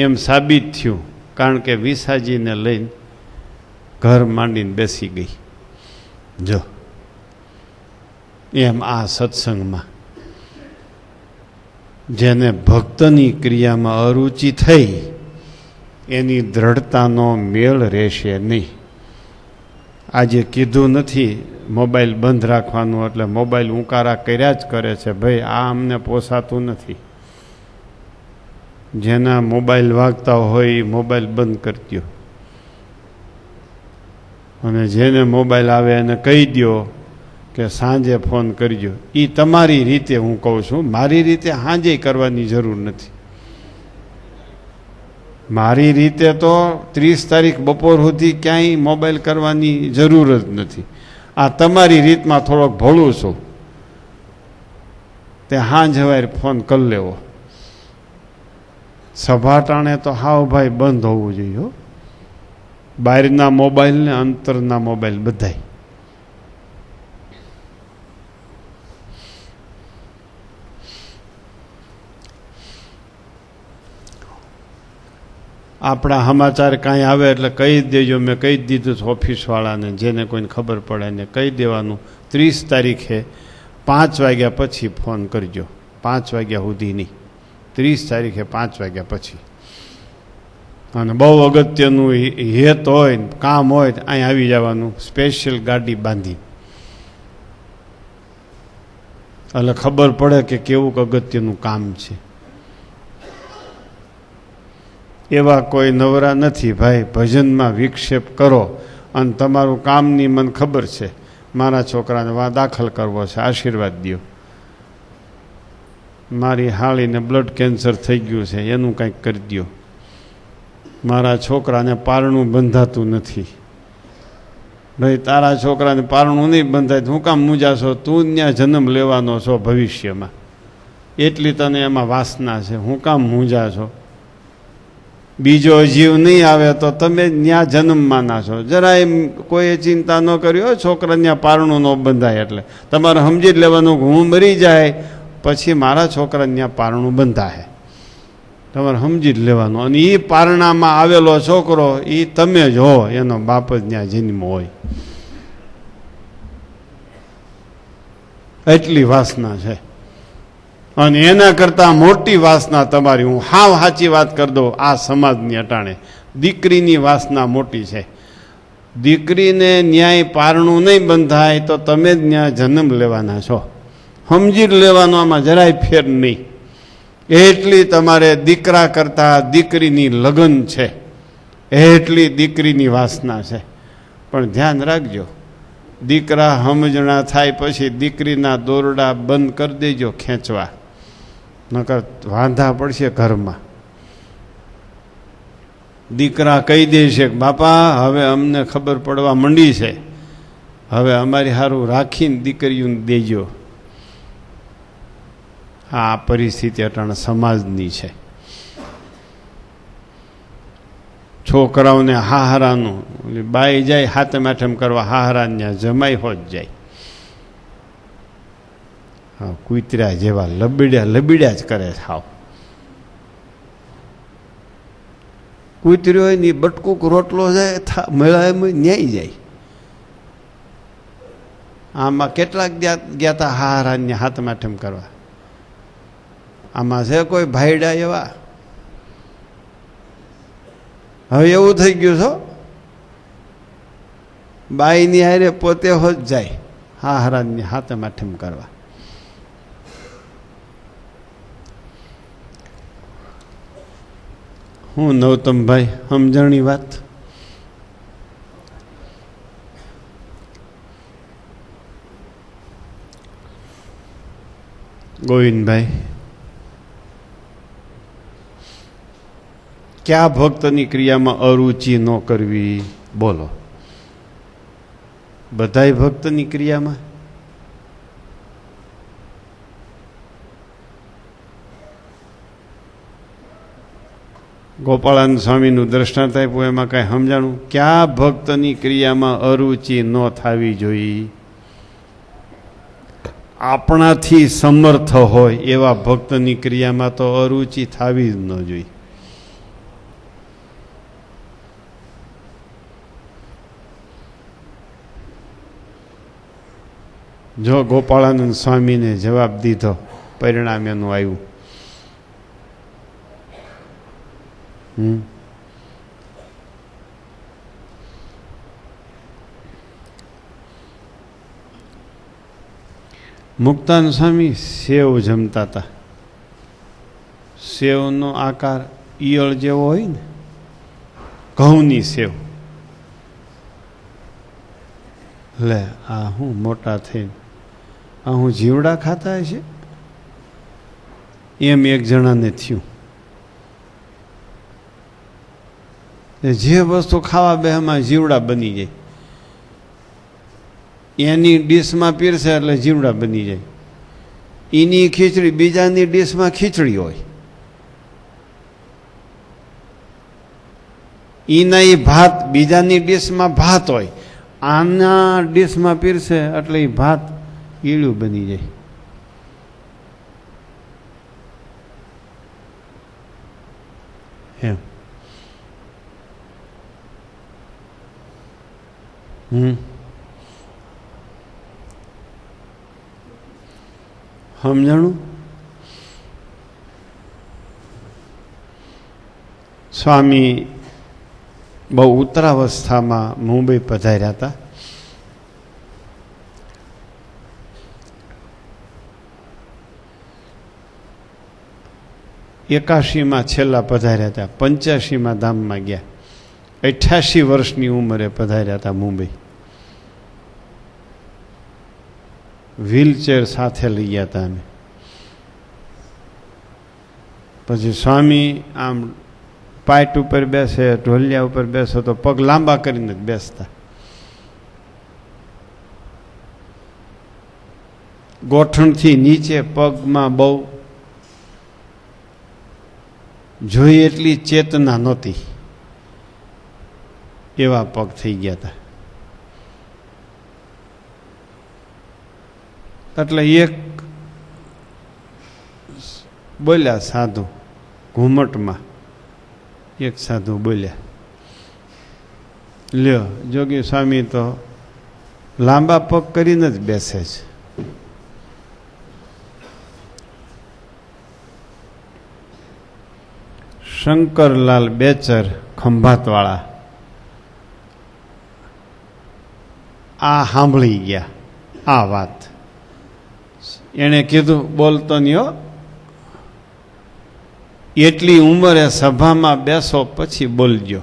એમ સાબિત થયું, કારણ કે વિસાજીને લઈને ઘર માંડીને બેસી ગઈ. જો એમ આ સત્સંગમાં જેને ભક્તની ક્રિયામાં અરુચિ થઈ એની દ્રઢતાનો મેળ રહેશે નહીં. આજે કીધું નથી મોબાઈલ બંધ રાખવાનું, એટલે મોબાઈલ ઉંકારા કર્યા જ કરે છે, ભાઈ આ અમને પોસાતું નથી. જેના મોબાઈલ વાગતા હોય એ મોબાઈલ બંધ કરી દો, અને જેને મોબાઈલ આવે એને કહી દો કે સાંજે ફોન કરજો. એ તમારી રીતે હું કહું છું, મારી રીતે સાંજે કરવાની જરૂર નથી. મારી રીતે તો 30 તારીખ બપોર સુધી ક્યાંય મોબાઈલ કરવાની જરૂર જ નથી. આ તમારી રીતમાં થોડોક ભળું છું તે સાંજ સવારે ફોન કરી લેવો. સભાટાણે તો હાવ ભાઈ બંધ હોવું જોઈએ. બહારના મોબાઈલ ને અંતરના મોબાઈલ બધાય. આપણા સમાચાર કાંઈ આવે એટલે કહી જ દેજો. મેં કહી જ દીધું છે ઓફિસવાળાને, જેને કોઈને ખબર પડે એને કહી દેવાનું 30 તારીખે 5 વાગ્યા પછી ફોન કરજો. 5 વાગ્યા સુધી નહીં, 30 તારીખે 5 વાગ્યા પછી. અને બહુ અગત્યનું હેત હોય, કામ હોય, અહીં આવી જવાનું, સ્પેશિયલ ગાડી બાંધી, એટલે ખબર પડે કે કેવું અગત્યનું કામ છે. એવા કોઈ નવરા નથી ભાઈ. ભજનમાં વિક્ષેપ કરો અને તમારું કામની મને ખબર છે, મારા છોકરાને દાખલ કરવો છે, આશીર્વાદ દો. મારી હાળીને બ્લડ કેન્સર થઈ ગયું છે, એનું કંઈક કરી દો. મારા છોકરાને પારણું બંધાતું નથી. ભાઈ તારા છોકરાને પારણું નહીં બંધાય, હું કામ મૂંઝાશો? તું ત્યાં જન્મ લેવાનો છો ભવિષ્યમાં, એટલી તને એમાં વાસના છે, હું કામ મૂંઝાશો? બીજો જીવ નહીં આવે તો તમે ત્યાં જન્મવાના છો. જરાય કોઈએ ચિંતા ન કર્યો છોકરા ત્યાં પારણું ન બંધાય, એટલે તમારે સમજી જ લેવાનું કે હું મરી જાય પછી મારા છોકરાને ત્યાં પારણું બંધાય. તમારે સમજી જ લેવાનું. અને એ પારણામાં આવેલો છોકરો એ તમે જ હો, એનો બાપ જ ત્યાં જન્મ હોય. એટલી વાસના છે. અને એના કરતાં મોટી વાસના તમારી, હું હાવ સાચી વાત કરી દઉં, આ સમાજની અટાણે દીકરીની વાસના મોટી છે. દીકરીને ન્યાય પારણું નહીં બંધાય તો તમે જ ત્યાં જન્મ લેવાના છો. સમજી જ લેવાનું, આમાં જરાય ફેર નહીં. એટલી તમારે દીકરા કરતાં દીકરીની લગન છે, એટલી દીકરીની વાસના છે. પણ ધ્યાન રાખજો, દીકરા સમજણા થાય પછી દીકરીના દોરડા બંધ કરી દેજો ખેંચવા, નકર વાંધા પડશે ઘરમાં. દીકરા કહી દે છે કે બાપા હવે અમને ખબર પડવા માંડી છે, હવે અમારી હારું રાખીને દીકરીઓને દેજો. આ પરિસ્થિતિ અટાણે સમાજની છે. છોકરાઓને હાહરાનું, બાઈ જાય હાથમ આઠમ કરવા, હાહરાને જમાઈ હોત જાય. હા, કૂતરા જેવા લબીડ્યા જ કરે છે. હાવ કૂતર્યો હોય ને બટકુક રોટલો જાય મેળા ન્યાય જાય. આમાં કેટલાક ગયા હતા હાહરાને હાથમ આઠમ કરવા. આમાં છે કોઈ ભાઈડા એવા? હવે એવું થઈ ગયું છો, બાઈની હારે પોતે હોત જાય હાહરાની હાથમ આઠમ કરવા. હું નવતમભાઈ સમજણની વાત? ગોવિંદભાઈ, ક્યાં ભક્તની ક્રિયામાં અરુચિ ન કરવી? બોલો. બધાય ભક્તની ક્રિયામાં? ગોપાળાનંદ સ્વામીનું દ્રષ્ટાંત આપ્યું, એમાં કાંઈ સમજાણું? ક્યાં ભક્તની ક્રિયામાં અરુચિ ન થવી જોઈએ? આપણાથી સમર્થ હોય એવા ભક્તની ક્રિયામાં તો અરુચિ થવી જ ન જોઈએ. જો ગોપાળાનંદ સ્વામીને જવાબ દીધો, પરિણામ એનું આવ્યું. મુક્તાનંદ સ્વામી સેવ જમતા હતા. સેવનો આકાર ઈયળ જેવો હોય ને, ઘઉંની સેવ. લે આ હું મોટા થઈને આ હું જીવડા ખાતા હશે એમ એક જણાને થયું. જે વસ્તુ ખાવા બે એમાં જીવડા બની જાય. એની ડીશમાં પીરસે એટલે જીવડા બની જાય. એની ખીચડી બીજાની ડીશમાં ખીચડી હોય. એના એ ભાત બીજાની ડીશમાં ભાત હોય. આના ડીશમાં પીરસે એટલે એ ભાત ઈળું બની જાય. એમ સમજાણું? સ્વામી બહુ ઉત્તરાવસ્થામાં મુંબઈ પધાર્યા હતા. એકાશીમાં છેલ્લા પધાર્યા હતા. 85માં ધામમાં ગયા. 88 વર્ષની ઉંમરે પધાર્યા હતા મુંબઈ. વ્હીલચેર સાથે લઈ ગયા હતા અમે. પછી સ્વામી આમ પાઇટ ઉપર બેસે, ઢોલિયા ઉપર બેસો તો પગ લાંબા કરીને જ બેસતા. ગોઠણથી નીચે પગમાં બહુ જોઈએ એટલી ચેતના નહોતી, એવા પગ થઈ ગયા હતા. એટલે એક બોલ્યા સાધુ ઘૂમટમાં. એક સાધુ બોલ્યા, લ્યો જોગી સ્વામી તો લાંબા પગ કરીને જ બેસે છે. શંકરલાલ બેચર ખંભાતવાળા આ સાંભળી ગયા આ વાત. એણે કીધું, બોલતો નહીં હો, એટલી ઉંમરે સભામાં બેસો પછી બોલજો.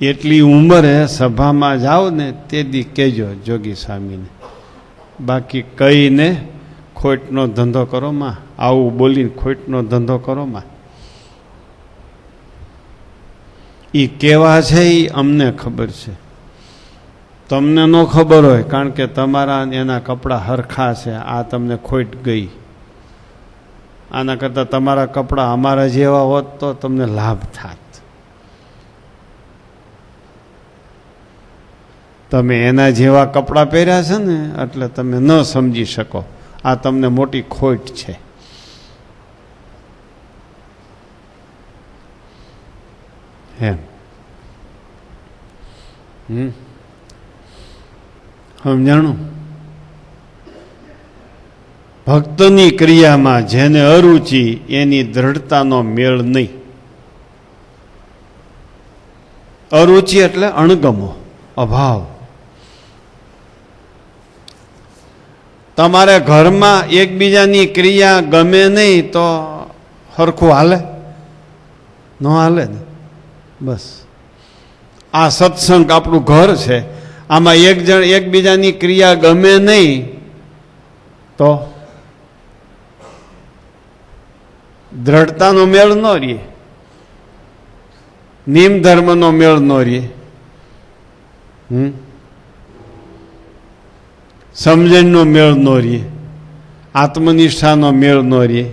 એટલી ઉંમરે સભામાં જાઓ ને તે દી કહેજો જોગી સ્વામીને, બાકી કહીને ખોટનો ધંધો કરો માં. આવું બોલીને ખોટનો ધંધો કરો માં. એ કેવા છે એ અમને ખબર છે, તમને ન ખબર હોય, કારણ કે તમારા એના કપડાં હરખા છે. આ તમને ખોટ ગઈ. આના કરતાં તમારા કપડાં અમારા જેવા હોત તો તમને લાભ થાત. તમે એના જેવા કપડાં પહેર્યા છે ને એટલે તમે ન સમજી શકો. આ તમને મોટી ખોટ છે. એમ સમજાણું? ભક્તની ક્રિયામાં જેને અરુચિ એની દ્રઢતાનો મેળ નહીં. અરુચિ એટલે અણગમો, અભાવ. તમારે ઘરમાં એકબીજાની ક્રિયા ગમે નહીં તો હરખું હાલે? ન હાલે ને. બસ આ સત્સંગ આપણું ઘર છે, આમાં એક જણ એકબીજાની ક્રિયા ગમે નહીં તો દ્રઢતાનો મેળ ન રહે, નિયમ ધર્મનો મેળ ન રહે, સમજણનો મેળ ન રહે, આત્મનિષ્ઠાનો મેળ ન રહે,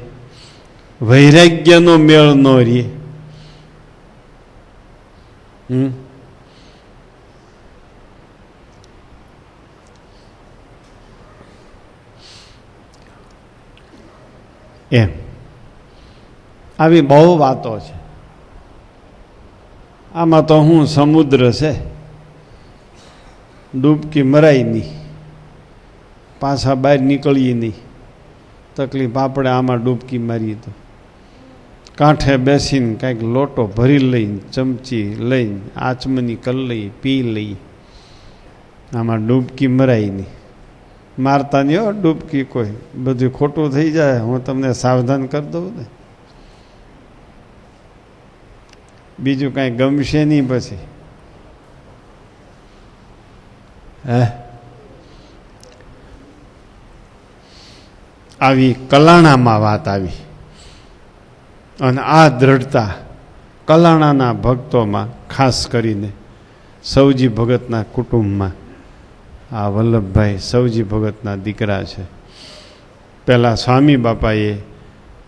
વૈરાગ્યનો મેળ ન રહે. એમ આવી બહુ વાતો છે. આમાં તો હું સમુદ્ર છે, ડૂબકી મરાય નહીં, પાછા બહાર નીકળીએ નહીં. તકલીફ આપણે આમાં ડૂબકી મારીએ તો કાંઠે બેસીને કાંઈક લોટો ભરી લઈને ચમચી લઈને આચમની કરી લઈએ, પી લઈએ. આમાં ડૂબકી મરાય નહીં. મારતા નહીં હો ડૂબકી કોઈ, બધું ખોટું થઈ જાય. હું તમને સાવધાન કરી દઉં ને, બીજું કાંઈ ગમશે નહીં પછી. આવી કલાણામાં વાત આવી. અને આ દ્રઢતા કલાણાના ભક્તોમાં, ખાસ કરીને સૌજી ભગતના કુટુંબમાં. આ વલ્લભભાઈ સૌજી ભગતના દીકરા છે. પહેલાં સ્વામી બાપાએ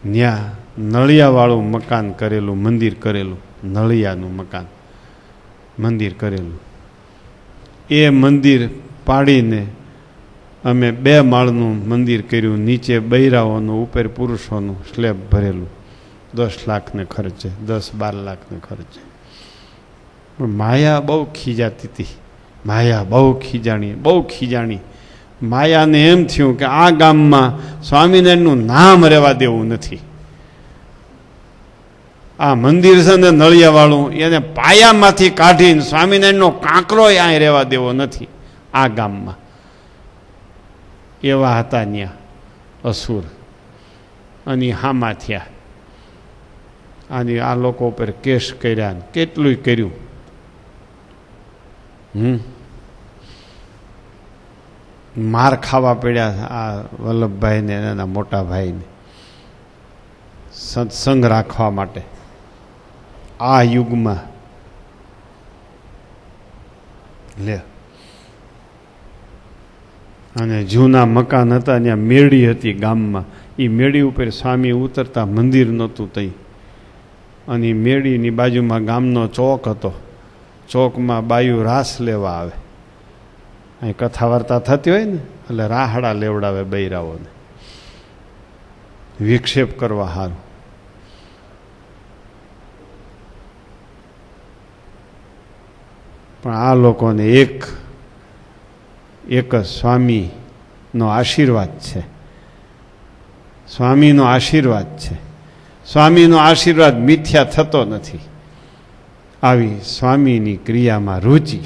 ન્યા નળિયાવાળું મકાન કરેલું, મંદિર કરેલું, નળિયાનું મકાન, મંદિર કરેલું. એ મંદિર પાડીને અમે 2 માળનું મંદિર કર્યું. નીચે બૈરાઓનું, ઉપર પુરુષોનું સ્લેબ ભરેલું. 10 લાખને ખર્ચે, 10-12 લાખને ખર્ચે. પણ માયા બહુ ખીજાતી હતી. માયા બહુ ખીજાણી. માયાને એમ થયું કે આ ગામમાં સ્વામિનારાયણનું નામ રહેવા દેવું નથી. આ મંદિર છે ને નળિયાવાળું, એને પાયામાંથી કાઢીને સ્વામિનારાયણનો કાંકરો અહીં રહેવા દેવો નથી આ ગામમાં. એવા હતા ત્યાં અસુર. અને હામા થયા. અને આ લોકો ઉપર કેસ કર્યા, કેટલું કર્યું. માર ખાવા પડ્યા આ વલ્લભભાઈને, એના મોટા ભાઈને, સત્સંગ રાખવા માટે. આ યુગમાં લે. અને જૂના મકાન હતા, ત્યાં મેળી હતી ગામમાં. એ મેળી ઉપર સ્વામી ઉતરતા, મંદિર નહોતું તઈ. અને મેળીની બાજુમાં ગામનો ચોક હતો. ચોકમાં બાયું રાસ લેવા આવે. અહીં કથા વાર્તા થતી હોય ને એટલે રાહડા લેવડાવે બૈરાઓને. વિક્ષેપ કરવા સારું. પણ આ લોકોને એક જ સ્વામીનો આશીર્વાદ છે. સ્વામીનો આશીર્વાદ છે. સ્વામીનો આશીર્વાદ મિથ્યા થતો નથી. આવી સ્વામીની ક્રિયામાં રુચિ,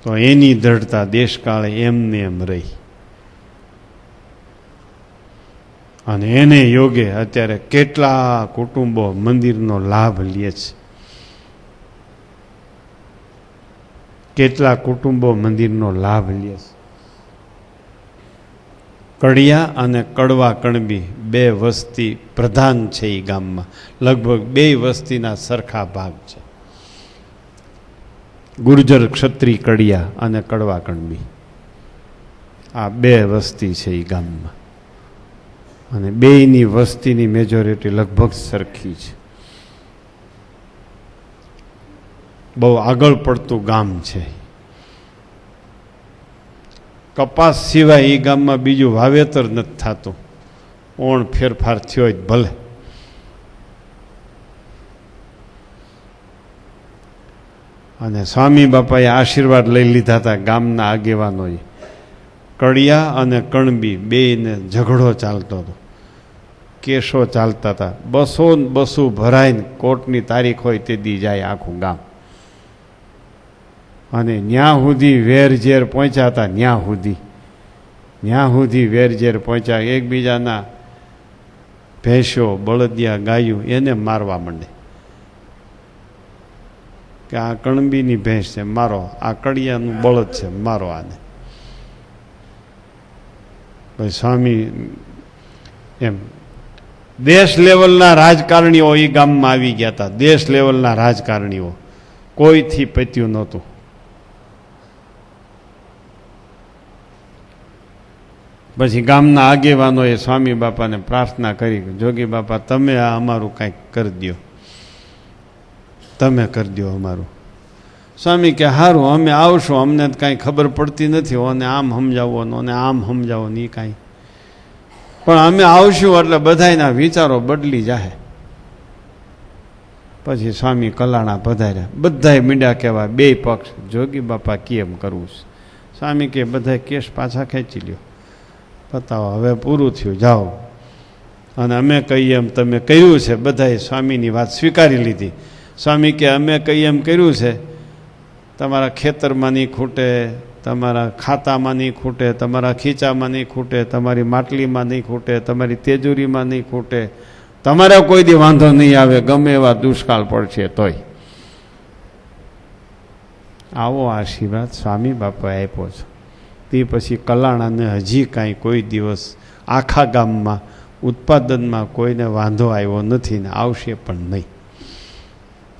તો એની દ્રઢતા દેશકાળે એમને એમ રહી. અને એને યોગે અત્યારે કેટલા કુટુંબો મંદિરનો લાભ લે છે. કેટલા કુટુંબો મંદિરનો લાભ લે છે. કડિયા અને કડવા કણબી બે વસ્તી પ્રધાન છે એ ગામમાં. લગભગ બે વસ્તીના સરખા ભાગ છે. ગુર્જર ક્ષત્રિય કડિયા અને કડવા કણબી, આ બે વસ્તી છે એ ગામમાં. અને બેયની વસ્તીની મેજોરિટી લગભગ સરખી છે. બહુ આગળ પડતું ગામ છે. કપાસ સિવાય એ ગામમાં બીજું વાવેતર નથી થતું. ઓણ ફેરફાર થયો જ ભલે. અને સ્વામી બાપાએ આશીર્વાદ લઈ લીધા હતા ગામના આગેવાનોએ. કડિયા અને કણબી બેયને ઝઘડો ચાલતો હતો, કેસો ચાલતા હતા. બસો ભરાઈને કોર્ટની તારીખ હોય તે દી જાય આખું ગામ. અને ન્યા સુધી વેરઝેર પહોંચ્યા હતા. ન્યા સુધી વેરઝેર પહોંચ્યા. એકબીજાના ભેંસો, બળદિયા, ગાયું એને મારવા માંડે કે આ કણબીની ભેંસ છે મારો, આ કડિયાનું બળદ છે મારો આને. ભાઈ સ્વામી એમ દેશ લેવલના રાજકારણીઓ એ ગામમાં આવી ગયા હતા. દેશ લેવલના રાજકારણીઓ, કોઈથી પત્યું નહોતું. પછી ગામના આગેવાનોએ સ્વામી બાપાને પ્રાર્થના કરી, જોગી બાપા તમે આ અમારું કાંઈક કરી દો, તમે કરી દો અમારું. સ્વામી કે સારું અમે આવશું, અમને કાંઈ ખબર પડતી નથી, ઓને આમ સમજાવો ને આમ સમજાવો ને એ કાંઈ, પણ અમે આવશું એટલે બધાના વિચારો બદલી જાય. પછી સ્વામી કલાણા પધાર્યા. બધાએ મીંડા કહેવા બે પક્ષ, જોગી બાપા કેમ કરવું છે? સ્વામી કે બધા કેસ પાછા ખેંચી લ્યો, બતાવો હવે પૂરું થયું, જાઓ. અને અમે કહીએ એમ તમે કર્યું છે. બધાએ સ્વામીની વાત સ્વીકારી લીધી. સ્વામી કે અમે કહીએ એમ કર્યું છે. તમારા ખેતરમાં નહીં ખૂટે, તમારા ખાતામાં નહીં ખૂટે, તમારા ખીચામાં નહીં ખૂટે, તમારી માટલીમાં નહીં ખૂટે, તમારી તેજુરીમાં નહીં ખૂટે, તમારે કોઈ દી વાંધો નહીં આવે, ગમે એવા દુષ્કાળ પડશે તોય. આવો આશીર્વાદ સ્વામી બાપાએ આપ્યો છે. તે પછી કલાણાને હજી કાંઈ કોઈ દિવસ આખા ગામમાં ઉત્પાદનમાં કોઈને વાંધો આવ્યો નથી ને આવશે પણ નહીં.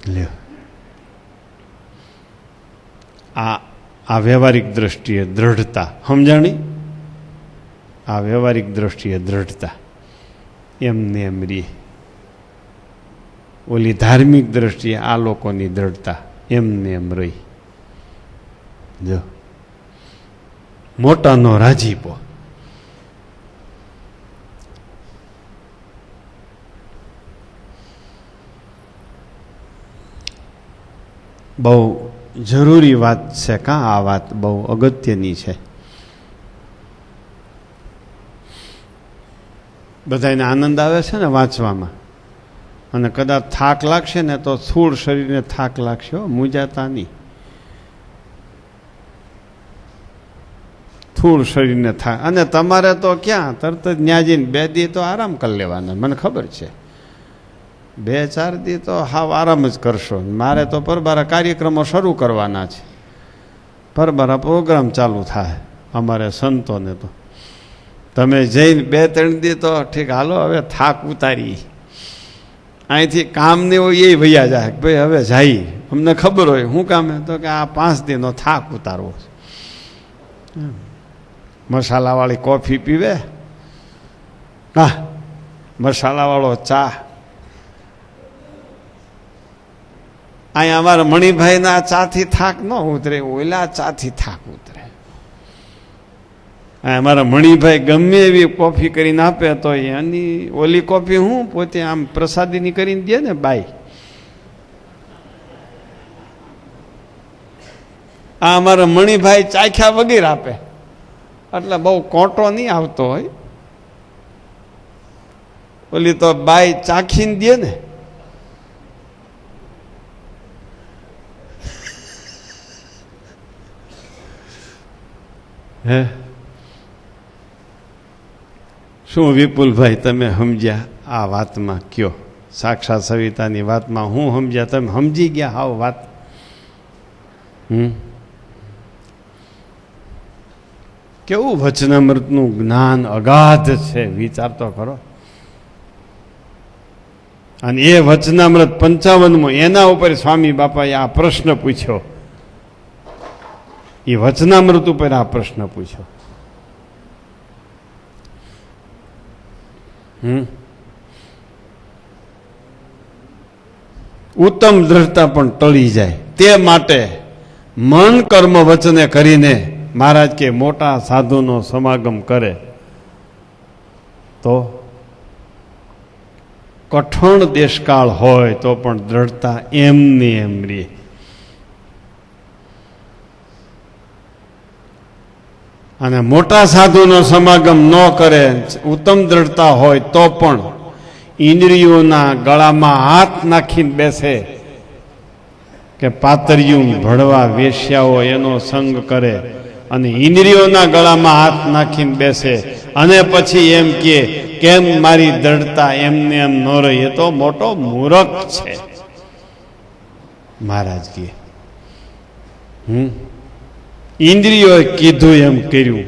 લ્યો, આ વ્યવહારિક દ્રષ્ટિએ દ્રઢતા સમજાણી. આ વ્યવહારિક દ્રષ્ટિએ દ્રઢતા એમને એમ રે. ઓલી ધાર્મિક દ્રષ્ટિએ આ લોકોની દ્રઢતા એમને એમ રહી. જો મોટાનો રાજીપો. બહુ જરૂરી વાત છે કાં? આ વાત બહુ અગત્યની છે. બધાને આનંદ આવે છે ને વાંચવામાં. અને કદાચ થાક લાગશે ને તો સ્થૂળ શરીરને થાક લાગશે, મૂંઝાતા નહીં. સ્થૂળ શરીરને થાક. અને તમારે તો ક્યાં તરત જ ન્યા જઈને 2 દી તો આરામ કરી લેવાના, મને ખબર છે. 2-4 દી તો હાવ આરામ જ કરશો. મારે તો પરબારા કાર્યક્રમો શરૂ કરવાના છે. પરબારા પ્રોગ્રામ ચાલુ થાય અમારે સંતોને. તો તમે જઈને 2-3 દી તો ઠીક, હાલો હવે થાક ઉતારી. અહીંથી કામ ને હોય એ વૈયા જાય, ભાઈ હવે જાય. અમને ખબર હોય શું કામ તો કે આ 5 દીનો થાક ઉતારવો છે. મસાલાવાળી કોફી પીવે, હા, મસાલાવાળો ચા. અહીંયા અમારા મણિભાઈના ચાથી થાક ન ઉતરે, ઓલા ચાથી થાક ઉતરે. અમારા મણિભાઈ ગમે એવી કોફી કરીને આપે તો એની ઓલી કોફી હું પોતે આમ પ્રસાદીની કરીને દે ને બાઈ. આ અમારા મણિભાઈ ચાખ્યા વગેરે આપે એટલે બહુ કોટો નહીં આવતો હોય. ઓલી તો બાઈ ચાખીને દે ને. હે શું વિપુલભાઈ તમે સમજ્યા આ વાતમાં કયો? સાક્ષાત સવિતાની વાતમાં હું સમજ્યા? તમે સમજી ગયા હાવ વાત? કેવું વચનામૃતનું જ્ઞાન અગાધ છે, વિચાર તો કરો. અને એ વચનામૃત 55માં એના ઉપર સ્વામી બાપાએ આ પ્રશ્ન પૂછ્યો. એ વચનામૃત ઉપર આ પ્રશ્ન પૂછ્યો. ઉત્તમ દ્રઢતા પણ ટળી જાય તે માટે મન કર્મ વચને કરીને મહારાજ કે મોટા સાધુનો સમાગમ કરે તો કઠણ દેશકાળ હોય તો પણ દ્રઢતા એમની એમ રહે. અને મોટા સાધુનો સમાગમ ન કરે, ઉત્તમ દ્રઢતા હોય તો પણ ઇન્દ્રિયોના ગળામાં હાથ નાખીને બેસે કે પાતરિયું ભળવા વેશ્યાઓ એનો સંગ કરે અને ઇન્દ્રિયોના ગળામાં હાથ નાખીને બેસે અને પછી એમ કે કેમ મારી દ્રઢતા એમને એમ ન રહી, એ તો મોટો મૂર્ખ છે. મહારાજ કે ઇન્દ્રિયોએ કીધું એમ કર્યું,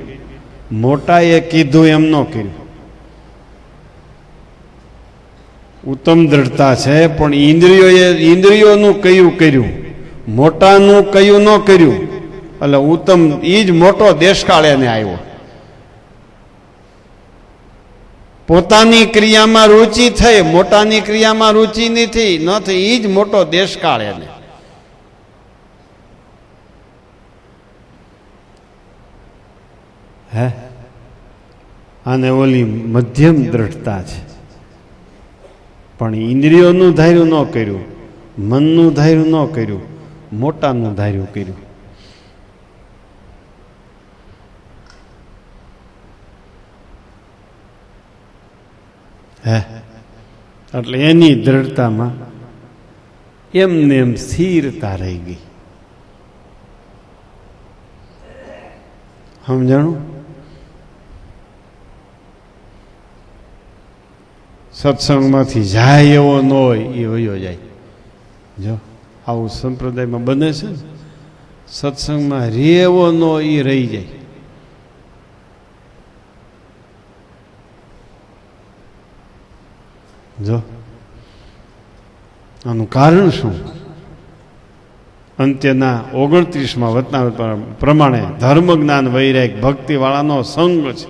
મોટાએ કીધું એમ ન કર્યું. ઉત્તમ દ્રઢતા છે પણ ઇન્દ્રિયોનું કયું કર્યું, મોટાનું કયું ન કર્યું. એટલે ઉત્તમ એ જ મોટો દેશકાળ એને આવ્યો. પોતાની ક્રિયામાં રુચિ થઈ, મોટાની ક્રિયામાં રુચિ નથી એ જ મોટો દેશકાળ એને. હે અને ઓલી મધ્યમ દ્રઢતા છે પણ ઇન્દ્રિયોનું ધાર્યું ન કર્યું, મનનું ધાર્યું ન કર્યું, મોટાનું ધાર્યું કર્યું. હે એટલે એની દ્રઢતામાં એમને એમ સ્થિરતા રહી ગઈ. સમજાણું? સત્સંગમાંથી જાય એવો ન હોય એ વયો જાય. જો આવું સંપ્રદાયમાં બને છે ને, સત્સંગમાં રે એવો ન હોય એ રહી જાય. જો આનું કારણ શું? અંત્યના 29માં વચનામૃત પ્રમાણે ધર્મ જ્ઞાન વૈરાગ ભક્તિ વાળાનો સંગ છે.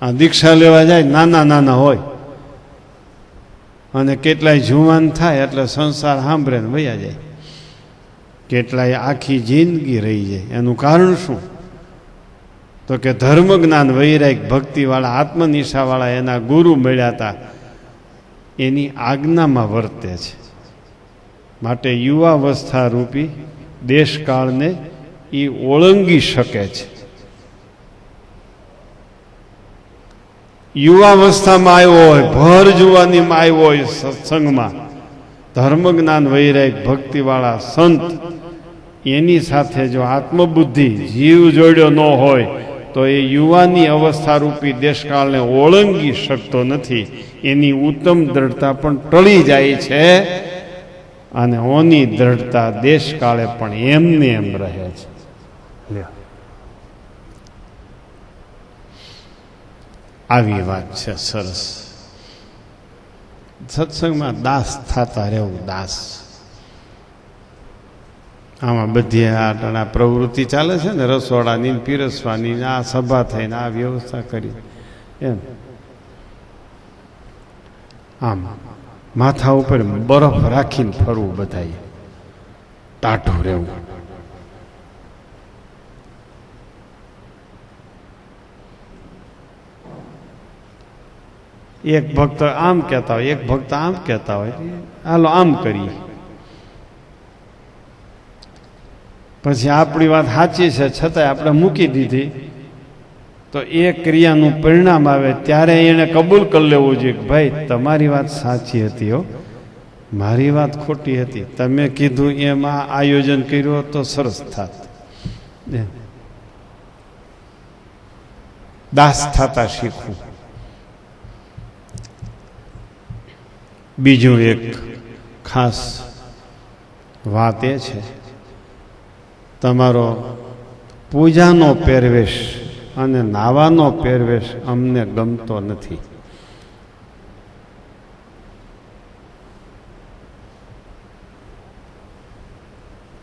આ દીક્ષા લેવા જાય નાના નાના હોય અને કેટલાય જુવાન થાય એટલે સંસાર સાંભળે ને વયા જાય, કેટલાય આખી જિંદગી રહી જાય. એનું કારણ શું? તો કે ધર્મ જ્ઞાન વૈરાગ ભક્તિ વાળા આત્મનિશા વાળા એના ગુરુ મળ્યા હતા, એની આજ્ઞામાં વર્તે છે. માટે યુવાવસ્થા રૂપી દેશકાળને એ ઓળંગી શકે છે. યુવાવસ્થામાં આવ્યો હોય, ભર જુવાનીમાં આવ્યો હોય સત્સંગમાં, ધર્મ જ્ઞાન વૈરાગ ભક્તિ વાળા સંત એની સાથે જો આત્મબુદ્ધિ જીવ જોડ્યો ન હોય તો એ યુવાની અવસ્થા રૂપી દેશકાળને ઓળંગી શકતો નથી. એની ઉત્તમ દ્રઢતા પણ ટળી જાય છે અને ઓની દ્રઢતા દેશકાળે પણ એમને એમ રહે છે. આવી વાત છે. સરસ. સત્સંગમાં દાસ થતા રહેવું. દાસ આમાં બધી આ પ્રવૃત્તિ ચાલે છે ને, રસોડાની પીરસવાની, આ સભા થઈને આ વ્યવસ્થા કરી એમ. આમ માથા ઉપર બરફ રાખીને ફરવું, બધાએ ટાઢું રહેવું. એક ભક્ત આમ કહેતા હોય, એક ભક્ત આમ કહેતા હોય, હાલો આમ કરીએ. પછી આપણી વાત સાચી છે છતાંય આપણે મૂકી દીધી, તો એ ક્રિયાનું પરિણામ આવે ત્યારે એને કબૂલ કરી લેવું જોઈએ કે ભાઈ તમારી વાત સાચી હતી હો, મારી વાત ખોટી હતી, તમે કીધું એમાં આયોજન કર્યું તો સરસ થાત. દાસ થતા શીખવું. બીજું એક ખાસ વાત એ છે, તમારો પૂજાનો પહેરવેશ અને નાવાનો પહેરવેશ અમને ગમતો નથી.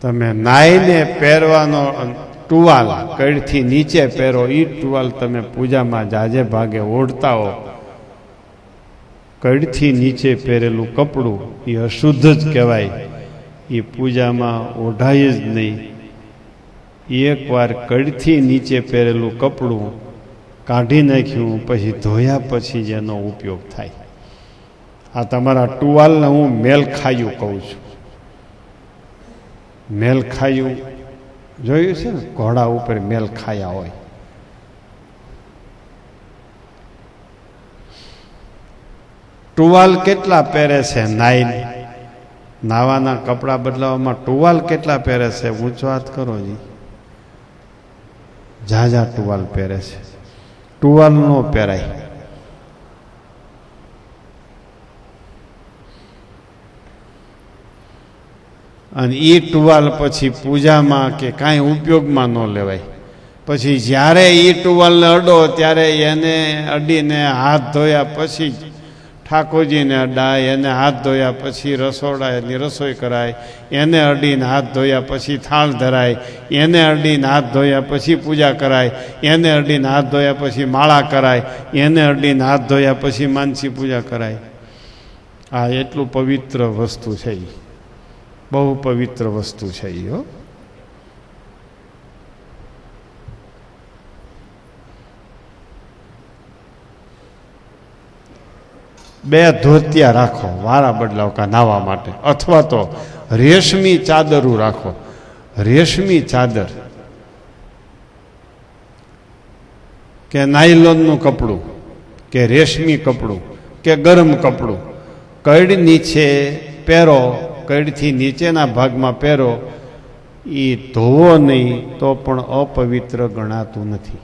તમે નાઈને પહેરવાનો ટુવાલ કડથી નીચે પહેરો, એ ટુવાલ તમે પૂજામાં જાજે ભાગે ઓઢતા હો. કડથી નીચે પહેરેલું કપડું એ અશુદ્ધ જ કહેવાય, એ પૂજામાં ઓઢાય જ નહીં. એકવાર કડથી નીચે પહેરેલું કપડું કાઢી નાખ્યું પછી ધોયા પછી જ એનો ઉપયોગ થાય. આ તમારા ટુવાલને હું મેલખાયું કહું છું. મેલખાયું જોયું છે ને, ઘોડા ઉપર મેલખાયા હોય. ટુવાલ કેટલા પહેરે છે નાઈને? નાવાના કપડાં બદલાવવામાં ટુવાલ કેટલા પહેરે છે? ઊંચો હાથ કરો જી. ઝાઝા ટુવાલ પહેરે છે. ટુવાલ નો પહેરાય. અને એ ટુવાલ પછી પૂજામાં કે કાંઈ ઉપયોગમાં ન લેવાય. પછી જ્યારે એ ટુવાલને અડો ત્યારે એને અડીને હાથ ધોયા પછી જ ઠાકોરજીને અડાય, એને હાથ ધોયા પછી રસોડાની રસોઈ કરાય, એને અડીને હાથ ધોયા પછી થાળ ધરાય, એને અડીને હાથ ધોયા પછી પૂજા કરાય, એને અડીને હાથ ધોયા પછી માળા કરાય, એને અડીને હાથ ધોયા પછી માનસી પૂજા કરાય. આ એટલું પવિત્ર વસ્તુ છે, બહુ પવિત્ર વસ્તુ છે એ હો. બે ધોતિયા રાખો વારા બદલાવ કા નાવા માટે, અથવા તો રેશમી ચાદરું રાખો. રેશમી ચાદર કે નાયલોનનું કપડું કે રેશમી કપડું કે ગરમ કપડું કડ નીચે પહેરો, કડથી નીચેના ભાગમાં પહેરો. એ ધોવો નહીં તો પણ અપવિત્ર ગણાતું નથી.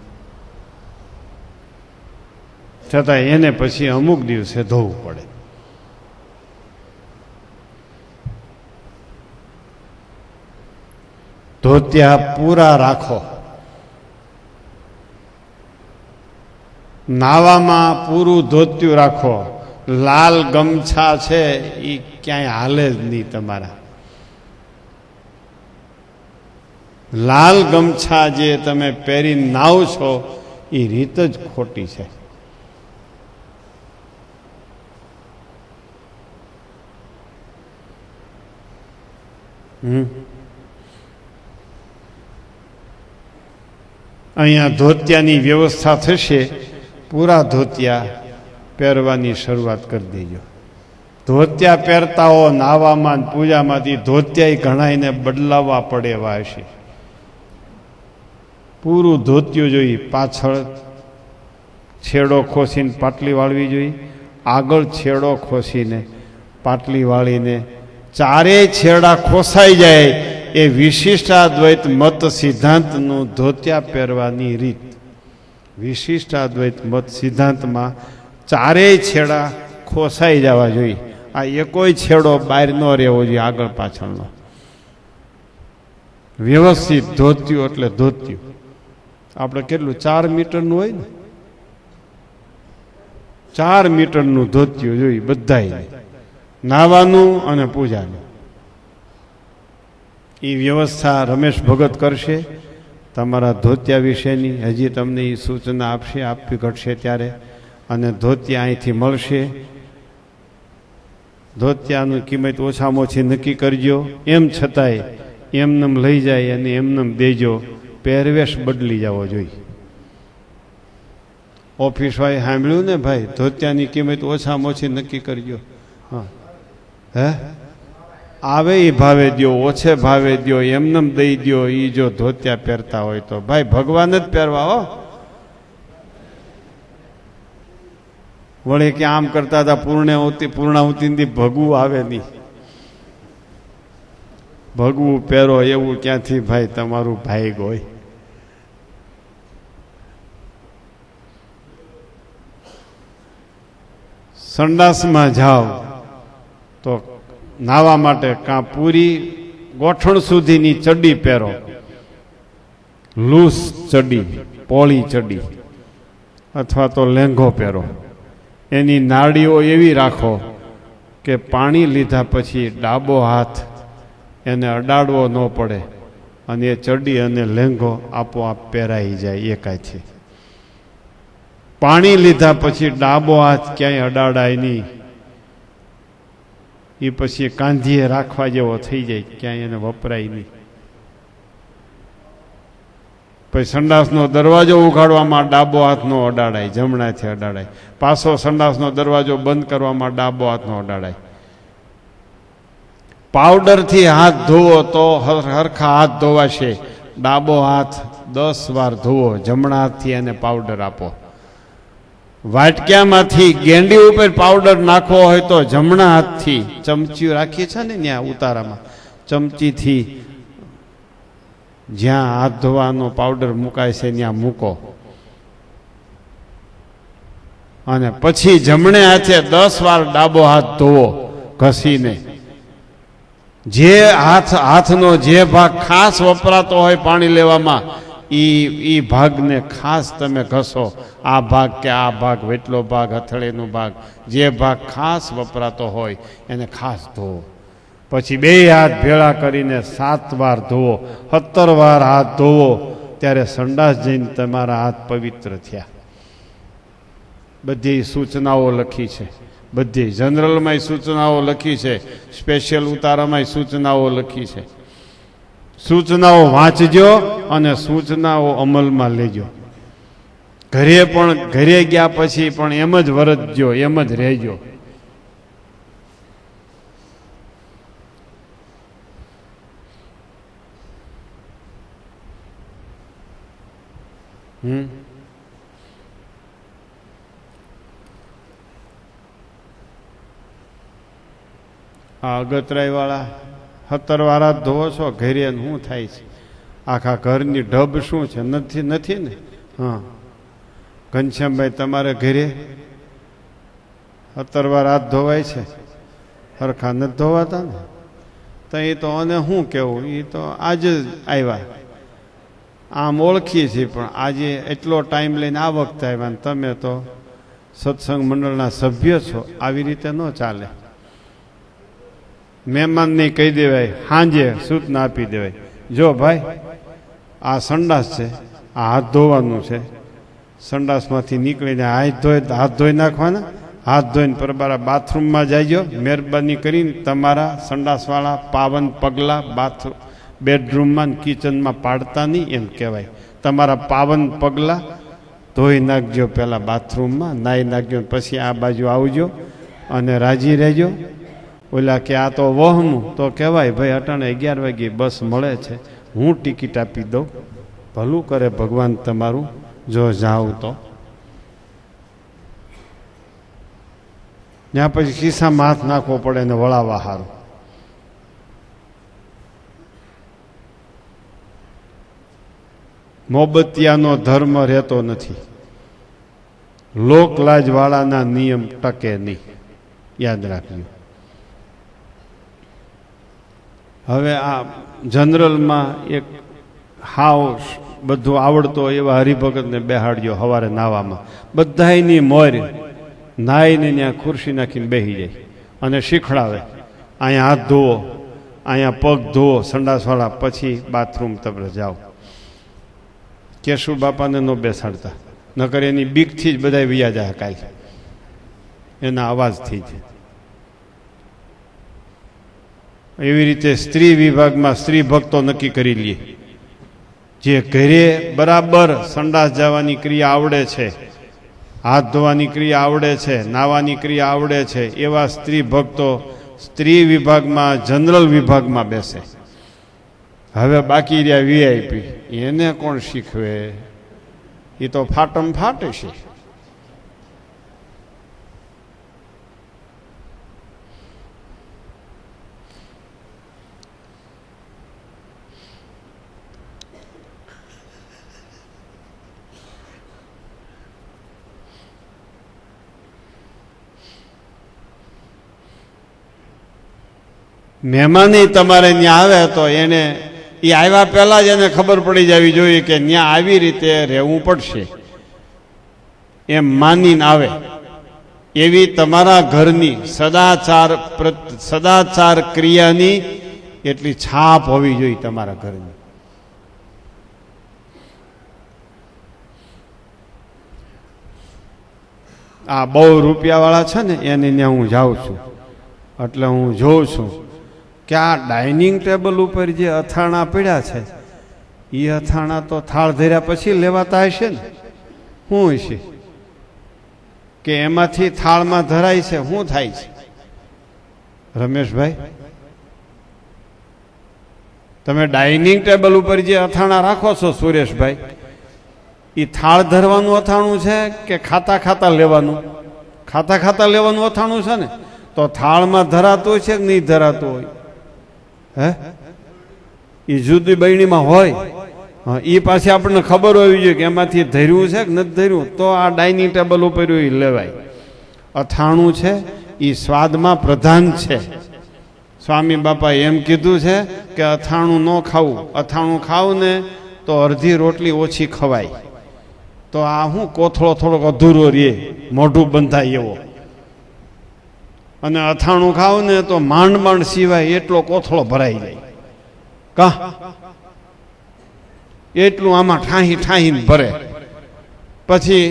છતાં એને પછી અમુક દિવસે ધોવું પડે. ધોતિયા પૂરા રાખો. નાવામાં પૂરું ધોતિયું રાખો. લાલ ગમછા છે એ ક્યાંય હાલે જ નહીં તમારા. લાલ ગમછા જે તમે પહેરી નાવ છો એ રીત જ ખોટી છે. અહીંયા ધોતિયાની વ્યવસ્થા થશે, પૂરા ધોતિયા પહેરવાની શરૂઆત કરી દેજો. ધોતિયા પહેરતા હો નાવામાં પૂજામાંથી, ધોતિયા ઘણાઈને બદલાવવા પડે એવા હશે. પૂરું ધોતિયું જોઈ, પાછળ છેડો ખોસીને પાટલી વાળવી જોઈએ, આગળ છેડો ખોસીને પાટલી વાળીને ચારેય છેડા ખોસાઈ જાય એ વિશિષ્ટાદ્વૈત મત સિદ્ધાંતનું ધોતિયા પહેરવાની રીત. વિશિષ્ટાદ્વૈત મત સિદ્ધાંતમાં ચારેય છેડા ખોસાઈ જવા જોઈએ. આ એકોય છેડો બહાર ન રહેવો જોઈએ આગળ પાછળનો. વ્યવસ્થિત ધોતિયું એટલે ધોતિયું. આપણે કેટલું 4 મીટરનું હોય ને, 4 મીટરનું ધોતિયું જોઈએ બધાય, નાવાનું અને પૂજાનું. એ વ્યવસ્થા રમેશ ભગત કરશે તમારા ધોતિયા વિશેની. હજી તમને એ સૂચના આપવી ઘટશે ત્યારે. અને ધોતિયા અહીંથી મળશે. ધોતિયાની કિંમત ઓછામાં ઓછી નક્કી કરજો. એમ છતાંય એમનેમ લઈ જાય અને એમનેમ દેજો. પહેરવેશ બદલી જવો જોઈએ. ઓફિસ વાળી સાંભળ્યું ને ભાઈ, ધોતિયાની કિંમત ઓછામાં ઓછી નક્કી કરજો. હા, હે આવે એ ભાવે દો, ઓછે ભાવે દો, એમનેમ દઈ દો. એ જો ધોતિયા પહેરતા હોય તો ભાઈ ભગવાન જ પહેરવા હો. વળે કે આમ કરતા હતા પૂર્ણાહુતિ ભગવું આવે નહીં. ભગવું પહેરો એવું ક્યાંથી ભાઈ તમારું ભાઈ હોય. સંડાસમાં જાઓ તો નાવા માટે કાં પૂરી ગોઠણ સુધીની ચડ્ડી પહેરો, લૂસ ચડ્ડી, પોળી ચડ્ડી, અથવા તો લેંઘો પહેરો. એની નાડીઓ એવી રાખો કે પાણી લીધા પછી ડાબો હાથ એને અડાડવો ન પડે, અને એ ચડ્ડી અને લેંઘો આપોઆપ પહેરાઈ જાય એકાથી. પાણી લીધા પછી ડાબો હાથ ક્યાંય અડાડાય નહીં. એ પછી કાંધીએ રાખવા જેવો થઈ જાય, ક્યાંય એને વપરાય નહીં. પછી સંડાસનો દરવાજો ઉઘાડવામાં ડાબો હાથ નો અડાડાય, જમણાથી અડાડાય. પાછો સંડાસનો દરવાજો બંધ કરવામાં ડાબો હાથ નો અડાડાય. પાવડરથી હાથ ધોવો તો હરખા હાથ ધોવાશે. ડાબો હાથ 10 વાર ધોવો, જમણા હાથથી એને પાવડર આપો. વાટક્યામાંથી ગેંડી ઉપર પાવડર નાખવો હોય તો જમણા હાથથી, ચમચી રાખીએ છે ને ત્યાં ઉતારામાં, ચમચીથી જ્યાં હાથ ધોવાનો પાવડર મુકાય છે ત્યાં મૂકો, અને પછી જમણે હાથે 10 વાર ડાબો હાથ ધોવો ઘસીને. જે હાથનો જે ભાગ ખાસ વપરાતો હોય પાણી લેવામાં, ઈ ભાગને ખાસ તમે ઘસો. આ ભાગ કે આ ભાગ, વેટલો ભાગ, હથેળીનો ભાગ, જે ભાગ ખાસ વપરાતો હોય એને ખાસ ધોવો. પછી 2 હાથ ભેળા કરીને 7 વાર ધોવો, 17 વાર હાથ ધોવો. ત્યારે સંડાસ જઈને તમારા હાથ પવિત્ર થયા. બધી સૂચનાઓ લખી છે, બધી જનરલમાં સૂચનાઓ લખી છે, સ્પેશિયલ ઉતારામાં સૂચનાઓ લખી છે. સૂચનાઓ વાંચજો અને સૂચનાઓ અમલમાં લેજો. ઘરે ગયા પછી પણ એમ જ વર્તજો, એમ જ રહેજો. આ અગતરાય વાળા 17 વાર હાથ ધોવો છો, ઘરે શું થાય છે? આખા ઘરની ઢબ શું છે? નથી ને. હા, ઘનશ્યામભાઈ તમારે ઘરે 17 વાર હાથ ધોવાય છે? હરખા નથી ધોવાતા ને? તો એ તો અને શું કેવું, એ તો આજે આવ્યા, આમ ઓળખીએ છીએ, પણ આજે એટલો ટાઈમ લઈને આ વખતે આવ્યા ને તમે તો સત્સંગ મંડળના સભ્ય છો. આવી રીતે ન ચાલે. મહેમાનને કહી દેવાય, સાંજે સૂચના આપી દેવાય, જો ભાઈ આ સંડાસ છે, આ હાથ ધોવાનું છે. સંડાસમાંથી નીકળીને હાથ ધોઈ નાખવાના. હાથ ધોઈને પરબારા બાથરૂમમાં જઈજો. મહેરબાની કરીને તમારા સંડાસવાળા પાવન પગલાં બેડરૂમમાં કિચનમાં પાડતા નહીં, એમ કહેવાય. તમારા પાવન પગલાં ધોઈ નાખજો પહેલાં બાથરૂમમાં, નાહી નાખજો. પછી આ બાજુ આવજો અને રાજી રહેજો. ઓલા કે આ તો વહમું, તો કહેવાય ભાઈ અટાણે 11 વાગે બસ મળે છે, હું ટિકિટ આપી દઉં. ભલું કરે ભગવાન તમારું, જો જાઉં તો. ત્યાં પછી ખિસ્સામાં હાથ નાખવો પડે ને વળાવવા હારું. મોબતિયાનો ધર્મ રહેતો નથી. લોકલાજવાળાના નિયમ ટકે નહીં, યાદ રાખજો. હવે આ જનરલમાં એક હાવ બધું આવડતો એવા હરિભગતને બેહાડજો સવારે નાવામાં. બધાયની મોર નાહીને ત્યાં ખુરશી નાખીને બેસી જાય અને શીખડાવે, અહીંયા હાથ ધોવો, અહીંયા પગ ધોવો સંડાસવાળા, પછી બાથરૂમ તમે જાઓ. કેશુ બાપાને ન બેસાડતા, નકર એની બીકથી જ બધા વિયા જાય કાલ, એના અવાજથી જ. એવી રીતે સ્ત્રી વિભાગમાં સ્ત્રી ભક્તો નક્કી કરી લે, જે ઘરે બરાબર સંડાસ જવાની ક્રિયા આવડે છે હાથ ધોવાની ક્રિયા આવડે છે, નાવાની ક્રિયા આવડે છે, એવા સ્ત્રી ભક્તો સ્ત્રી વિભાગમાં, જનરલ વિભાગમાં બેસે. હવે બાકી રહ્યા વીઆઈપી, એને કોણ શીખવે? એ તો ફાટમ ફાટે છે. મહેમાન તમારે ત્યાં આવે તો એને એ આવ્યા પહેલાં જ એને ખબર પડી જવી જોઈએ કે ત્યાં આવી રીતે રહેવું પડશે, એમ માનીને આવે. એવી તમારા ઘરની સદાચાર ક્રિયાની એટલી છાપ હોવી જોઈએ તમારા ઘરની. આ બહુ રૂપિયાવાળા છે ને એને ત્યાં હું જાઉં છું, એટલે હું જોઉં છું કે આ ડાઇનિંગ ટેબલ ઉપર જે અથાણા પડ્યા છે એ અથાણા તો થાળ ધર્યા પછી લેવાતા હશે ને? શું હશે કે એમાંથી થાળમાં ધરાય છે? શું થાય છે રમેશભાઈ? તમે ડાઇનિંગ ટેબલ ઉપર જે અથાણા રાખો છો સુરેશભાઈ, એ થાળ ધરવાનું અથાણું છે કે ખાતા ખાતા લેવાનું? ખાતા ખાતા લેવાનું અથાણું છે ને, તો થાળમાં ધરાતું હોય છે કે નહીં ધરાતું હોય? હે, એ જુદી બહેણીમાં હોય. એ પાછી આપણને ખબર હોવી જોઈએ કે એમાંથી ધર્યું છે કે નથી ધર્યું, તો આ ડાઇનિંગ ટેબલ ઉપર લેવાય. અથાણું છે એ સ્વાદમાં પ્રધાન છે. સ્વામી બાપાએ એમ કીધું છે કે અથાણું ન ખાવું, અથાણું ખાવું ને તો અડધી રોટલી ઓછી ખવાય. તો આ હું કોથળો થોડોક અધૂરો રહે, મોઢું બંધાય એવો. અને અથાણું ખાવ ને તો માંડ માંડ સિવાય એટલો કોથળો ભરાઈ જાય. કા એટલું આમાં ઠાહી ઠાહીને ભરે. પછી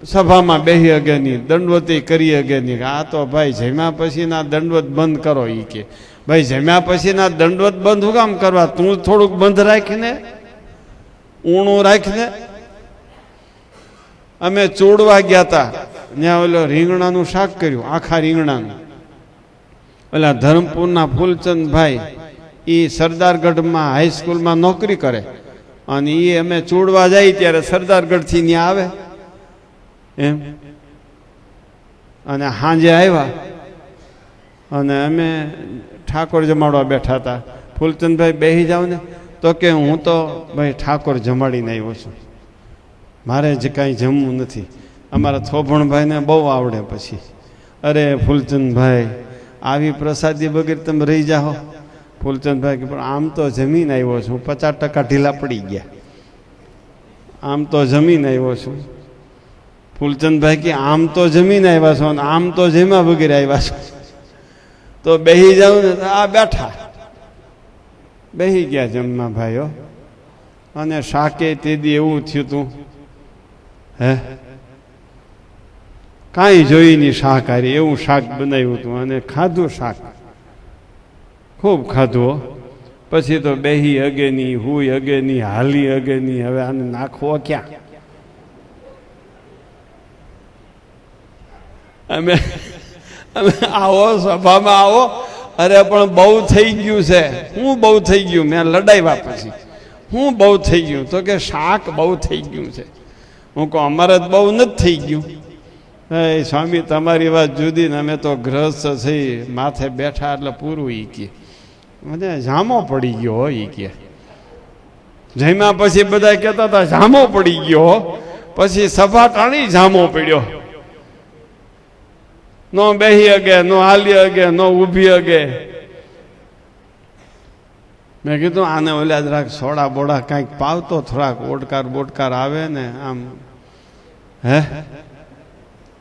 સભામાં બેહી અગે નહીં, દંડવતી કરી અગે નહીં. આ તો ભાઈ જમ્યા પછીના દંડવત બંધ કરો. એ કે ભાઈ જમ્યા પછીના દંડવત બંધ શું કામ કરવા? તું થોડુંક બંધ રાખીને, ઊણું રાખીને. અમે ચોડવા ગયા હતા, ત્યાં ઓલો રીંગણાનું શાક કર્યું, આખા રીંગણાનું. ઓલા ધરમપુરના ફૂલચંદભાઈ એ સરદારગઢમાં હાઈસ્કૂલમાં નોકરી કરે, અને એ અમે ચોડવા જાય ત્યારે સરદારગઢથી ત્યાં આવે એમ. અને સાંજે આવ્યા અને અમે ઠાકોર જમાડવા બેઠા હતા. ફૂલચંદભાઈ બેસી જાવ ને, તો કે હું તો ભાઈ ઠાકોર જમાડીને આવ્યો છું, મારે જ કાંઈ જમવું નથી. અમારા થોભણભાઈને બહુ આવડે. પછી અરે ફૂલચંદભાઈ, આવી પ્રસાદી વગેરે તમે રહી જાઓ. ફૂલચંદભાઈ કે પણ આમ તો જમીન આવ્યો છું, 50% ઢીલા પડી ગયા, આમ તો જમીન આવ્યો છું. ફૂલચંદભાઈ કે આમ તો જમીન આવ્યા છો અને આમ તો જમ્યા વગેરે આવ્યા છો, તો બેસી જાઉં ને. આ બેઠા, બેસી ગયા જમવા ભાઈઓ. અને શાકે તેદી એવું થયું તું, હે કાંઈ જોઈ નહીં શાક હારી, એવું શાક બનાવ્યું હતું. અને ખાધું શાક, ખૂબ ખાધું. પછી તો બેહી અગે નહીં, હુઈ અગે નહીં, હાલી અગે નહીં. હવે આને નાખવો ક્યાં? અમે આવો સભામાં આવો, અરે પણ બહુ થઈ ગયું છે. હું બહુ થઈ ગયું? મેં લડાવ્યા પછી હું બહુ થઈ ગયું? તો કે શાક બહુ થઈ ગયું છે. હું કહું અમારે તો બહુ નથી થઈ ગયું. હે સ્વામી, તમારી વાત જુદી ને, અમે તો ગ્રસ્ત થઈ માથે બેઠા એટલે પૂરું. એ કે મને જામો પડી ગયો હોય. એ કે જમ્યા પછી બધા કહેતા હતા જામો પડી ગયો, પછી સભા ટાણી જામો પડ્યો. નો બેહી અગે, નો હાલી અગે, નો ઊભી અગે. મેં કીધું આને ઓલા જરાક સોડા બોડા કાંઈક પાવતો, થોડાક ઓડકાર બોડકાર આવે ને આમ, હે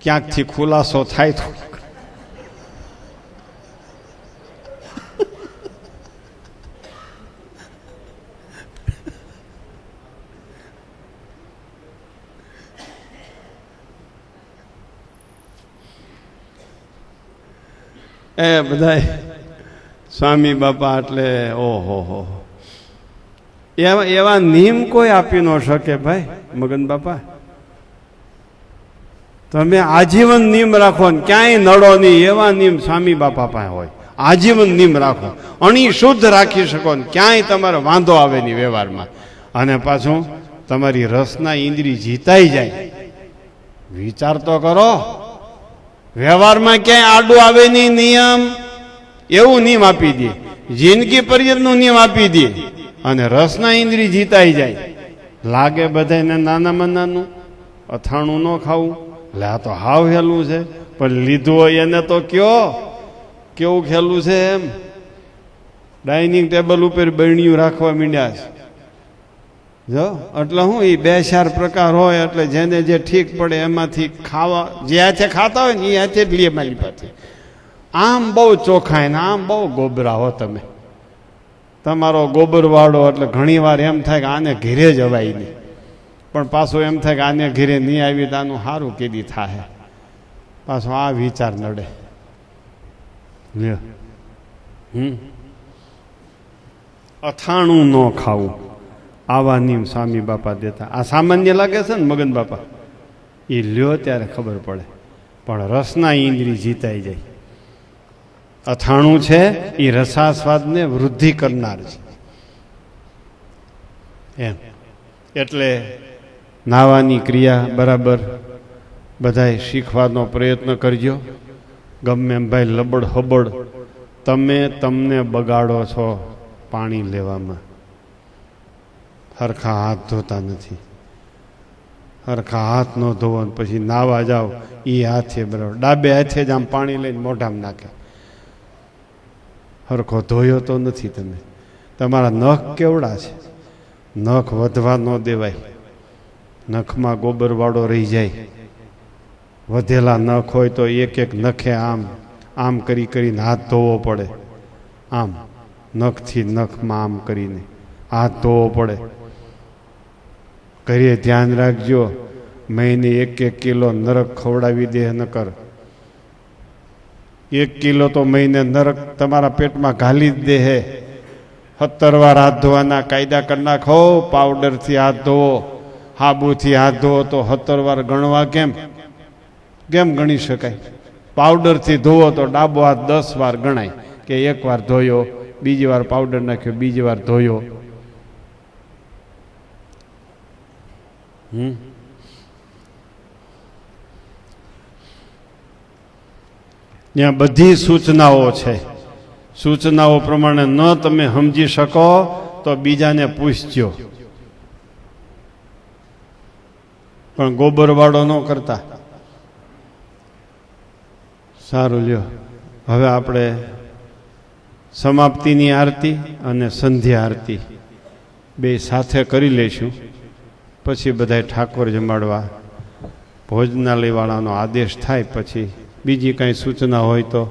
ક્યાંકથી ખુલાસો થાય તો. એ બધા સ્વામી બાપા એટલે ઓહો હો, એવા નિયમ કોઈ આપી ન શકે ભાઈ મગન બાપા. તમે આજીવન નિયમ રાખો ને ક્યાંય નડો નહીં એવા નિયમ સ્વામી બાપા પાસે હોય. આજીવન નિયમ રાખો, અણી શુદ્ધ રાખી શકો ને ક્યાંય તમારે વાંધો આવે નહીં વ્યવહારમાં. અને પાછું તમારી રસના ઇન્દ્રિય જીતાઈ જાય. વિચાર તો કરો, વ્યવહારમાં ક્યાંય આડું આવે નહીં નિયમ, એવું નિયમ આપી દે, જિંદગી પર્યંતનું નિયમ આપી દે અને રસના ઇન્દ્રિય જીતાઈ જાય. લાગે બધાને નાનામાં નાનું, અથાણું ન ખાવું, એટલે આ તો હાવ હેલું છે, પણ લીધું હોય એને તો કયો કેવું ખેલું છે. એમ ડાઇનિંગ ટેબલ ઉપર બરણીયું રાખવા માંડ્યા છે. જો એટલે હું એ 2-4 પ્રકાર હોય, એટલે જેને જે ઠીક પડે એમાંથી ખાવા, જે હાથે ખાતા હોય ને એ હાથે જ લે મારી પાસે. આમ બહુ ચોખાય ને આમ બહુ ગોબરા હો તમે. તમારો ગોબરવાળો એટલે ઘણી વાર એમ થાય કે આને ઘેરે જવાય નહીં, પણ પાછું એમ થાય કે આને ઘેરે નહીં આવી તો આનું સારું કેદી થાય. પાછો આ વિચાર નડે. અથાણું ન ખાવું, આવા નિયમ સ્વામી બાપા દેતા. આ સામાન્ય લાગે છે ને મગન બાપા, એ લ્યો ત્યારે ખબર પડે, પણ રસના ઇન્દ્રિય જીતાઈ જાય. અથાણું છે એ રસાસ્વાદને વૃદ્ધિ કરનાર છે. એમ એટલે નાવાની ક્રિયા બરાબર બધાય શીખવાનો પ્રયત્ન કરજો. ગમે એમ ભાઈ લબડ હબડ તમે તમને બગાડો છો પાણી લેવામાં. હરખા હાથ ધોતા નથી, હરખા હાથ ન ધોવો પછી નાવા જાઓ એ હાથે બરાબર ડાબે હાથે જ આમ પાણી લઈને મોઢામાં નાખે. હરખો ધોયો તો નથી તમે. તમારા નખ કેવડા છે, નખ વધવા ન દેવાય. નખમાં ગોબરવાળો રહી જાય. વધેલા નખ હોય તો એક એક નખે આમ આમ કરી કરીને હાથ ધોવો પડે. આમ નખથી નખમાં આમ કરીને હાથ ધોવો પડે. કરીએ ધ્યાન રાખજો, મહિને 1-1 કિલો નરક ખવડાવી દે ન કર. 1 કિલો તો મહિને નરક તમારા પેટમાં ઘાલી જ દે હે. 17 વાર હાથ ધોવાના કાયદા કરી નાખો. પાવડરથી હાથ ધોવો, હાબુથી હાથ ધોવો તો 17 વાર ગણવા કેમ ગણી શકાય? પાવડરથી ધોવો તો ડાબો હાથ 10 વાર ગણાય કે 1 વાર ધોયો, બીજી વાર પાવડર નાખ્યો, બીજી વાર ધોયો. ત્યાં બધી સૂચનાઓ છે. સૂચનાઓ પ્રમાણે ન તમે સમજી શકો તો બીજાને પૂછજો, પણ ગોબરવાળો ન કરતા. સારું લ્યો, હવે આપણે સમાપ્તિની આરતી અને સંધ્યા આરતી બે સાથે કરી લઈશું. પછી બધાય ઠાકોર જમાડવા ભોજનાલયવાળાનો આદેશ થાય પછી બીજી કાંઈ સૂચના હોય તો